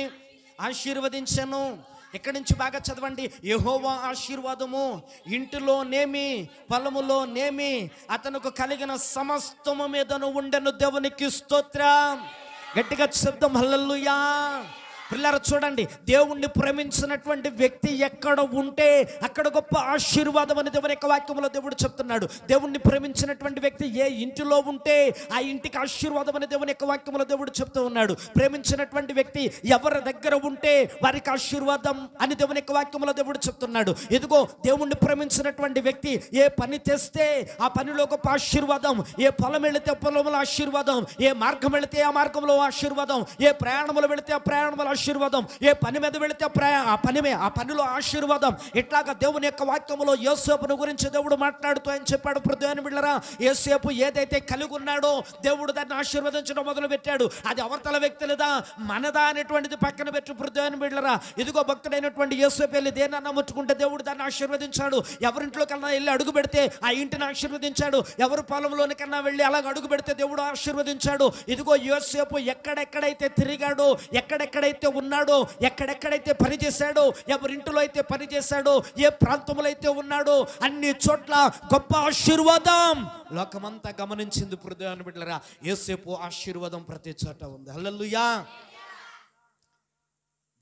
ఆశీర్వదించెను. ఇక్కడి నుంచి బాగా చదవండి. యెహోవా ఆశీర్వాదము ఇంటిలోనేమి పొలములోనేమి అతనికి కలిగిన సమస్తము మీదను ఉండెను. దేవునికి స్తోత్రం. గట్టిగా శబ్దం హల్లెలూయా. పిల్లలు చూడండి, దేవుణ్ణి ప్రేమించినటువంటి వ్యక్తి ఎక్కడ ఉంటే అక్కడ గొప్ప ఆశీర్వాదం అని దేవుని యొక్క వాక్యంలో దేవుడు చెప్తున్నాడు. దేవుణ్ణి ప్రేమించినటువంటి వ్యక్తి ఏ ఇంటిలో ఉంటే ఆ ఇంటికి ఆశీర్వాదం అని దేవుని యొక్క వాక్యంలో దేవుడు చెప్తూ ఉన్నాడు. ప్రేమించినటువంటి వ్యక్తి ఎవరి దగ్గర ఉంటే వారికి ఆశీర్వాదం అని దేవుని యొక్క వాక్యంలో దేవుడు చెప్తున్నాడు. ఇదిగో దేవుణ్ణి ప్రేమించినటువంటి వ్యక్తి ఏ పని చేస్తే ఆ పనిలో గొప్ప ఆశీర్వాదం, ఏ పొలం వెళితే పొలంలో ఆశీర్వాదం, ఏ మార్గం వెళితే ఆ మార్గంలో ఆశీర్వాదం, ఏ ప్రయాణములు వెళితే ఆ ప్రయాణముల ఆశీర్వాదం, ఏ పని మీద వెళితే ఆ పనిలో ఆశీర్వాదం. ఇట్లాగా దేవుని యొక్క వాక్యంలో యోసేపును గురించి దేవుడు మాట్లాడుతూ ఆయన చెప్పాడు, ప్రభువైన బిడ్డలారా, యోసేపు ఏదైతే కలిగి ఉన్నాడో దేవుడు దాన్ని ఆశీర్వదించడం మొదలు పెట్టాడు. అది అవతల వ్యక్తులదా మనదా అనేటువంటిది పక్కన పెట్టి, ప్రభువైన బిడ్డలారా, ఇదిగో భక్తుడైనటువంటి యోసేపు వెళ్ళి దేనన్నా ముట్టుకుంటే దేవుడు దాన్ని ఆశీర్వదించాడు. ఎవరింట్లో కన్నా వెళ్ళి అడుగు పెడితే ఆ ఇంటిని ఆశీర్వదించాడు. ఎవరు పొలంలోని కన్నా వెళ్ళి అలాగ అడుగు పెడితే దేవుడు ఆశీర్వదించాడు. ఇదిగో యోసేపు ఎక్కడెక్కడైతే తిరిగాడో, ఎక్కడెక్కడైతే ఉన్నాడో, ఎక్కడెక్కడైతే పని చేశాడో, ఎవరింటిలో అయితే పని చేశాడో, ఏ ప్రాంతంలో అయితే ఉన్నాడో అన్ని చోట్ల గొప్ప ఆశీర్వాదం లోకమంతా గమనించింది. ప్రభువైన బిడ్డలారా, యోసేపు ఆశీర్వాదం ప్రతి చోట ఉంది. హల్లెలూయా.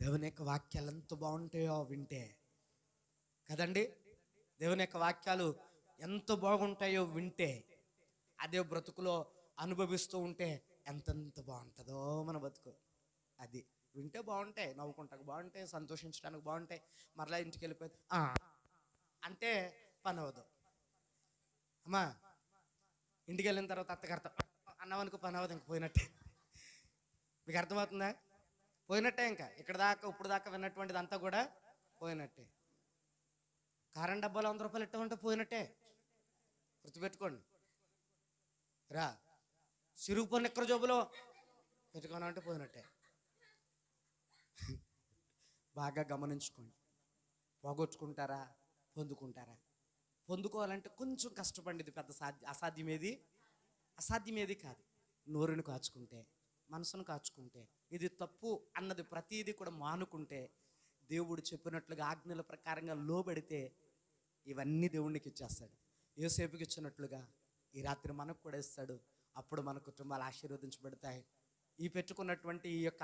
దేవుని యొక్క వాక్యాలు ఎంత బాగుంటాయో వింటే కదండి. దేవుని యొక్క వాక్యాలు ఎంత బాగుంటాయో వింటే, అదే బ్రతుకులో అనుభవిస్తూ ఉంటే ఎంతెంత బాగుంటుందో మన బతుకు. అది వింటే బాగుంటాయి, నవ్వుకుంటానికి బాగుంటాయి, సంతోషించడానికి బాగుంటాయి. మరలా ఇంటికి వెళ్ళిపోయి అంటే పని అవ్వదు. అమ్మా ఇంటికి వెళ్ళిన తర్వాత అత్తగారితో అన్నవనుకో పని అవ్వదు, ఇంక పోయినట్టే. మీకు అర్థమవుతుందా? పోయినట్టే. ఇంకా ఇక్కడ దాకా ఇప్పుడు దాకా విన్నటువంటిది అంతా కూడా పోయినట్టే. కారం డబ్బాలు 100 రూపాయలు ఇట్టమంటే పోయినట్టే. గుర్తుపెట్టుకోండి. రా సిరుగు పన్ను ఎక్కడ జోబులో పెట్టుకోనంటే పోయినట్టే. బాగా గమనించుకోండి. పోగొట్టుకుంటారా, పొందుకుంటారా? పొందుకోవాలంటే కొంచెం కష్టపడి, ఇది పెద్ద అసాధ్యమేది కాదు. నోరుని కాచుకుంటే, మనసును కాచుకుంటే, ఇది తప్పు అన్నది ప్రతిదీ కూడా మానుకుంటే, దేవుడు చెప్పినట్లుగా ఆజ్ఞల ప్రకారంగా లోబడితే ఇవన్నీ దేవునికి ఇచ్చేస్తాడు. యోసేపుకి ఇచ్చినట్లుగా ఈ రాత్రి మనకు కూడా ఇస్తాడు. అప్పుడు మన కుటుంబాలు ఆశీర్వదించబడతాయి. ఈ పెట్టుకున్నటువంటి ఈ యొక్క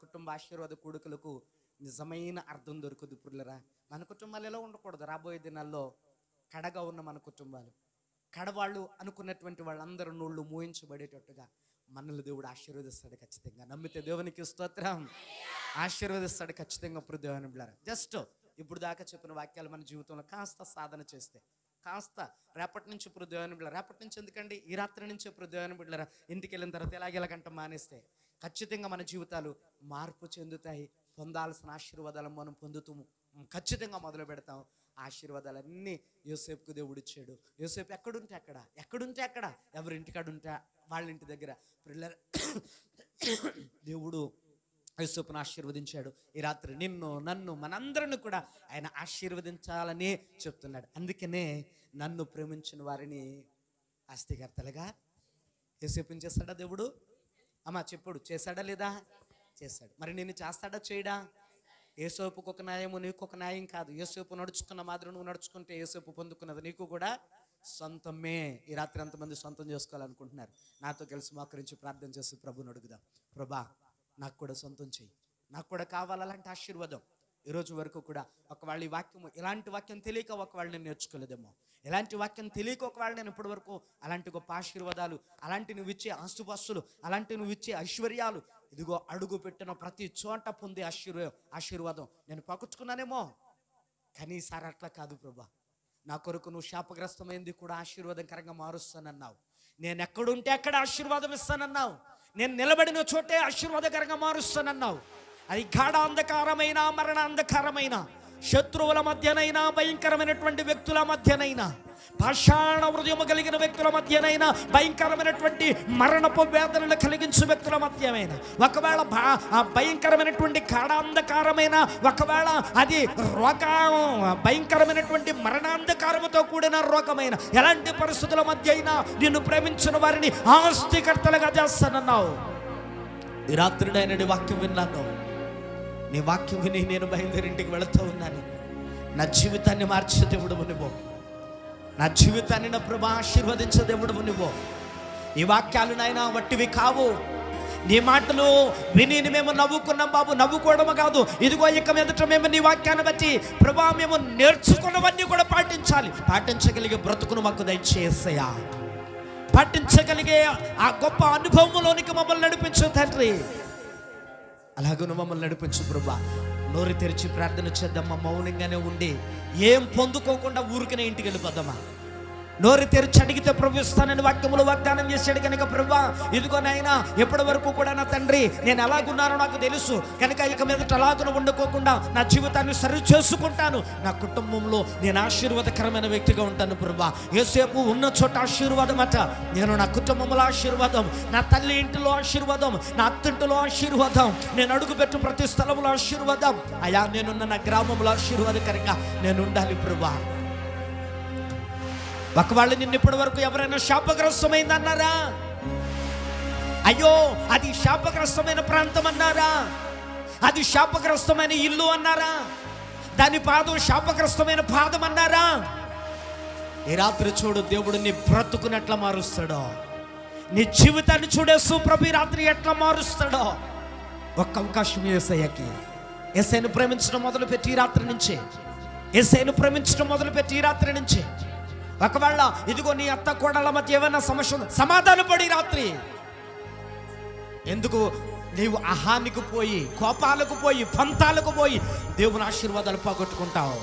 కుటుంబ ఆశీర్వాద కూడుకలకు నిజమైన అర్థం దొరుకుతుంది. పుల్లరా, మన కుటుంబాలు ఎలా ఉండకూడదు. రాబోయే దినాల్లో కడగా ఉన్న మన కుటుంబాలు, కడవాళ్ళు అనుకున్నటువంటి వాళ్ళందరూ నోళ్ళు మూయించబడేటట్టుగా మనల్ని దేవుడు ఆశీర్వదిస్తాడు ఖచ్చితంగా. నమ్మితే దేవునికి స్తోత్రం. ఆశీర్వదిస్తాడు ఖచ్చితంగా. ప్రభువైన బిడ్డలారా, జస్ట్ ఇప్పుడు దాకా చెప్పిన వాక్యాలు మన జీవితంలో కాస్త సాధన చేస్తే, కాస్త రేపటి నుంచి ప్రభువైన బిడ్డలారా, రేపటి నుంచి ఎందుకండి ఈ రాత్రి నుంచే ప్రభువైన బిడ్డలారా, ఇంటికి వెళ్ళిన తర్వాత ఎలాగెలాగంట మానేస్తే ఖచ్చితంగా మన జీవితాలు మార్పు చెందుతాయి. పొందాల్సిన ఆశీర్వాదాలను మనం పొందుతూ ఖచ్చితంగా మొదలు పెడతాం. ఆశీర్వాదాలన్నీ యోసేపుకు దేవుడు ఇచ్చాడు. యోసేపు ఎక్కడుంటే అక్కడ ఎవరింటికాడు ఉంటే వాళ్ళ ఇంటి దగ్గర దేవుడు యోసేపును ఆశీర్వదించాడు. ఈ రాత్రి నిన్ను, నన్ను, మనందరిని కూడా ఆయన ఆశీర్వదించాలని చెప్తున్నాడు. అందుకనే నన్ను ప్రేమించిన వారిని ఆస్తికర్తలుగా యోసేపుని చేస్తాడా దేవుడు? అమ్మా చెప్పుడు, చేశాడా లేదా? చేశాడు. మరి నిన్ను చేస్తాడా చేయడా? యోసేపుకు ఒక న్యాయము, నీకు ఒక న్యాయం కాదు. యోసేపు నడుచుకున్న మాదిరి నువ్వు నడుచుకుంటే యోసేపు పొందుకున్నది నీకు కూడా సొంతమే. ఈ రాత్రి ఎంతమంది సొంతం చేసుకోవాలనుకుంటున్నారు? నాతో కలిసి మోకరించి ప్రార్థన చేసి ప్రభుని అడుగుదాం. ప్రభా, నాకు కూడా సొంతం చెయ్యి, నాకు కూడా కావాలి అలాంటి ఆశీర్వాదం. ఈరోజు వరకు కూడా ఒకవేళ ఈ వాక్యము, ఇలాంటి వాక్యం తెలియక ఒకవేళ నేను నేర్చుకోలేదేమో, ఇలాంటి వాక్యం తెలియక ఒకవేళ నేను ఇప్పటి వరకు అలాంటి గొప్ప ఆశీర్వాదాలు, అలాంటి నువ్వు ఇచ్చే ఆస్తుపాస్తులు, అలాంటి నువ్వు ఇచ్చే ఐశ్వర్యాలు, ఇదిగో అడుగు పెట్టిన ప్రతి చోట పొందే ఆశీర్వాదం నేను పక్కుచుకున్నానేమో. కానీ ఈసారి అట్లా కాదు ప్రభా. నా కొరకు నువ్వు శాపగ్రస్తమైంది కూడా ఆశీర్వాదకరంగా మారుస్తానన్నావు. నేను ఎక్కడుంటే అక్కడ ఆశీర్వాదం ఇస్తానన్నావు. నేను నిలబడిన చోటే ఆశీర్వాదకరంగా మారుస్తానన్నావు. అది గాఢ అంధకారమైన, మరణ అంధకారమైన, శత్రువుల మధ్యనైనా, భయంకరమైనటువంటి వ్యక్తుల మధ్యనైనా, పాషాణ హృదయము కలిగిన వ్యక్తుల మధ్యనైనా, భయంకరమైనటువంటి మరణపు వేదనలు కలిగించే వ్యక్తుల మధ్యమైన, ఒకవేళ భయంకరమైనటువంటి గాఢాంధకారమైన, ఒకవేళ అది భయంకరమైనటువంటి మరణాంధకారముతో కూడిన రోగమైన, ఎలాంటి పరిస్థితుల మధ్య అయినా నిన్ను ప్రేమించిన వారిని ఆస్తికర్తలుగా చేస్తానన్నావు. ఈ రాత్రి నేను నీ వాక్యం విన్నాను. నీ వాక్యం విని నేను బయలుదేరింటికి వెళుతూ ఉన్నాను. నా జీవితాన్ని మార్చే దేవుడు నువ్వు, నా జీవితాన్ని నా ప్రభు ఆశీర్వదించే దేవుడు నువ్వు. ఈ వాక్యాలు నాయనా వట్టివి కావు. నీ మాటలు విని మేము నవ్వుకున్నాం బాబు. నవ్వుకోవడం కాదు, ఇదిగో ఇక మీదట మేము నీ వాక్యాన్ని బట్టి ప్రభా మేము నేర్చుకున్నవన్నీ కూడా పాటించాలి. పాటించగలిగే బ్రతుకును మాకు దయచేసయ్యా. పాటించగలిగే ఆ గొప్ప అనుభవంలోనికి మమ్మల్ని నడిపించు తండ్రి. అలాగను మమ్మల్ని నడిపించు ప్రభా. నోరు తెరిచి ప్రార్థన చేద్దామా. మౌనంగానే ఉండి ఏం పొందుకోకుండా ఊరికనే ఇంటికి వెళ్ళిపోద్దామా. నోరు తెరిచి అడిగితే ప్రభు ఇస్తానని వాక్యములు వాగ్దానం చేశాడు కనుక ప్రభా ఇదిగో నాయనా ఎప్పటి వరకు కూడా నా తండ్రి నేను ఎలాగున్నానో నాకు తెలుసు కనుక ఇక మీదట అలాగున వండుకోకుండా నా జీవితాన్ని సరి చేసుకుంటాను. నా కుటుంబంలో నేను ఆశీర్వాదకరమైన వ్యక్తిగా ఉంటాను ప్రభా. యేసేపు ఉన్న చోట ఆశీర్వాదం అట. నేను నా కుటుంబంలో ఆశీర్వాదం, నా తల్లి ఇంటిలో ఆశీర్వాదం, నా అత్తింటిలో ఆశీర్వాదం, నేను అడుగుపెట్టు ప్రతి స్థలంలో ఆశీర్వాదం. అయా నేనున్న నా గ్రామంలో ఆశీర్వాదకరంగా నేను ఉండాలి ప్రభా. ఒకవేళ నిన్ను ఇప్పటి వరకు ఎవరైనా శాపగ్రస్తమైంది అన్నారా? అయ్యో అది శాపగ్రస్తమైన ప్రాంతం అన్నారా? అది శాపగ్రస్తమైన ఇల్లు అన్నారా? దాని పాదం శాపగ్రస్తమైన పాదం అన్నారా? ఈ రాత్రి చూడు, దేవుడు నీ బ్రతుకునెట్లా మారుస్తాడో, నీ జీవితాన్ని చూడేసు ప్రభు రాత్రి ఎట్లా మారుస్తాడో. ఒక్క అవకాశం యేసయ్యకి. యేసయ్యను ప్రేమించడం మొదలుపెట్టి ఈ రాత్రి నుంచే, యేసయ్యను ప్రేమించడం మొదలుపెట్టి ఈ రాత్రి నుంచే. ఒకవేళ ఇదిగో నీ అత్త కోడళ్ళ మధ్య ఏమైనా సమస్య ఉంది, సమాధానపడి రాత్రి. ఎందుకు నీవు అహానికి పోయి, కోపాలకు పోయి, పంతాలకు పోయి దేవుని ఆశీర్వాదాలు పోగొట్టుకుంటావు?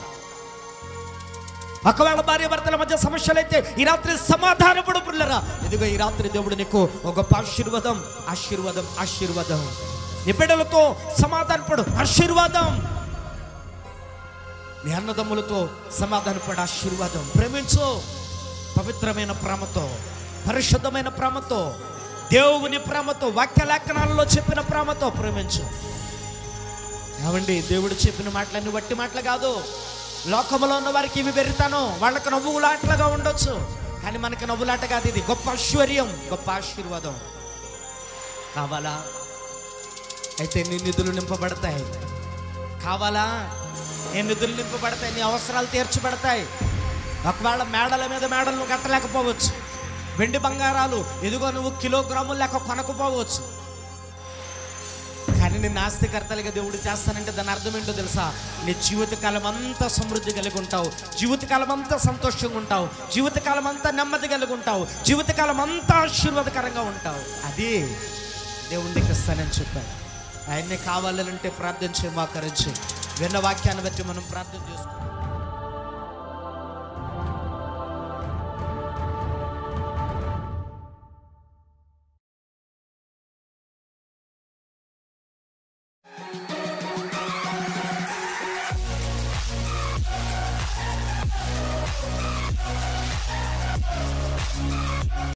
ఒకవేళ భార్య భర్తల మధ్య సమస్యలైతే ఈ రాత్రి సమాధానపడు పిల్లరా. ఇదిగో ఈ రాత్రి దేవుడు నీకు ఒక గొప్ప ఆశీర్వాదం, ఆశీర్వాదం, ఆశీర్వాదం. నీ బిడ్డలతో సమాధానపడు, ఆశీర్వాదం. నీ అన్నదమ్ములతో సమాధానపడ, ఆశీర్వాదం. ప్రేమించు పవిత్రమైన ప్రేమతో, పరిశుద్ధమైన ప్రేమతో, దేవుని ప్రేమతో, వాక్య లేఖనాలలో చెప్పిన ప్రేమతో ప్రేమించు. ఏమండి, దేవుడు చెప్పిన మాటలన్నీ వట్టి మాటలు కాదు. లోకంలో ఉన్న వారికి ఇవి వెరుతాను, వాళ్ళకి నవ్వులాటలుగా ఉండొచ్చు, కానీ మనకి నవ్వులాట కాదు. ఇది గొప్ప ఐశ్వర్యం, గొప్ప ఆశీర్వాదం. కావాలా? అయితే నీ నిధులు నింపబడతాయి. కావాలా? నీ నిధులు నింపబడతాయి, నీ అవసరాలు తీర్చబడతాయి. ఒకవేళ మేడల మీద మేడలు నువ్వు కట్టలేకపోవచ్చు, వెండి బంగారాలు ఇదిగో నువ్వు కిలోగ్రాములు లెక్క కొనకపోవచ్చు, కానీ నిన్ను ఆస్తికర్తలుగా దేవుడు చేస్తానంటే దాని అర్థం ఏంటో తెలుసా? నీ జీవితకాలం అంతా సమృద్ధి కలిగి ఉంటావు, జీవితకాలం అంతా సంతోషంగా ఉంటావు, జీవితకాలం అంతా నెమ్మది కలిగి ఉంటావు, జీవితకాలం అంతా ఆశీర్వాదకరంగా ఉంటావు. అది దేవుడికి ఇస్తానని చెప్పాడు. ఆయన్ని కావాలంటే ప్రార్థన చేయమోకరించి విన్న వాక్యాన్ని బట్టి మనం ప్రార్థన చేసుకుంటాం.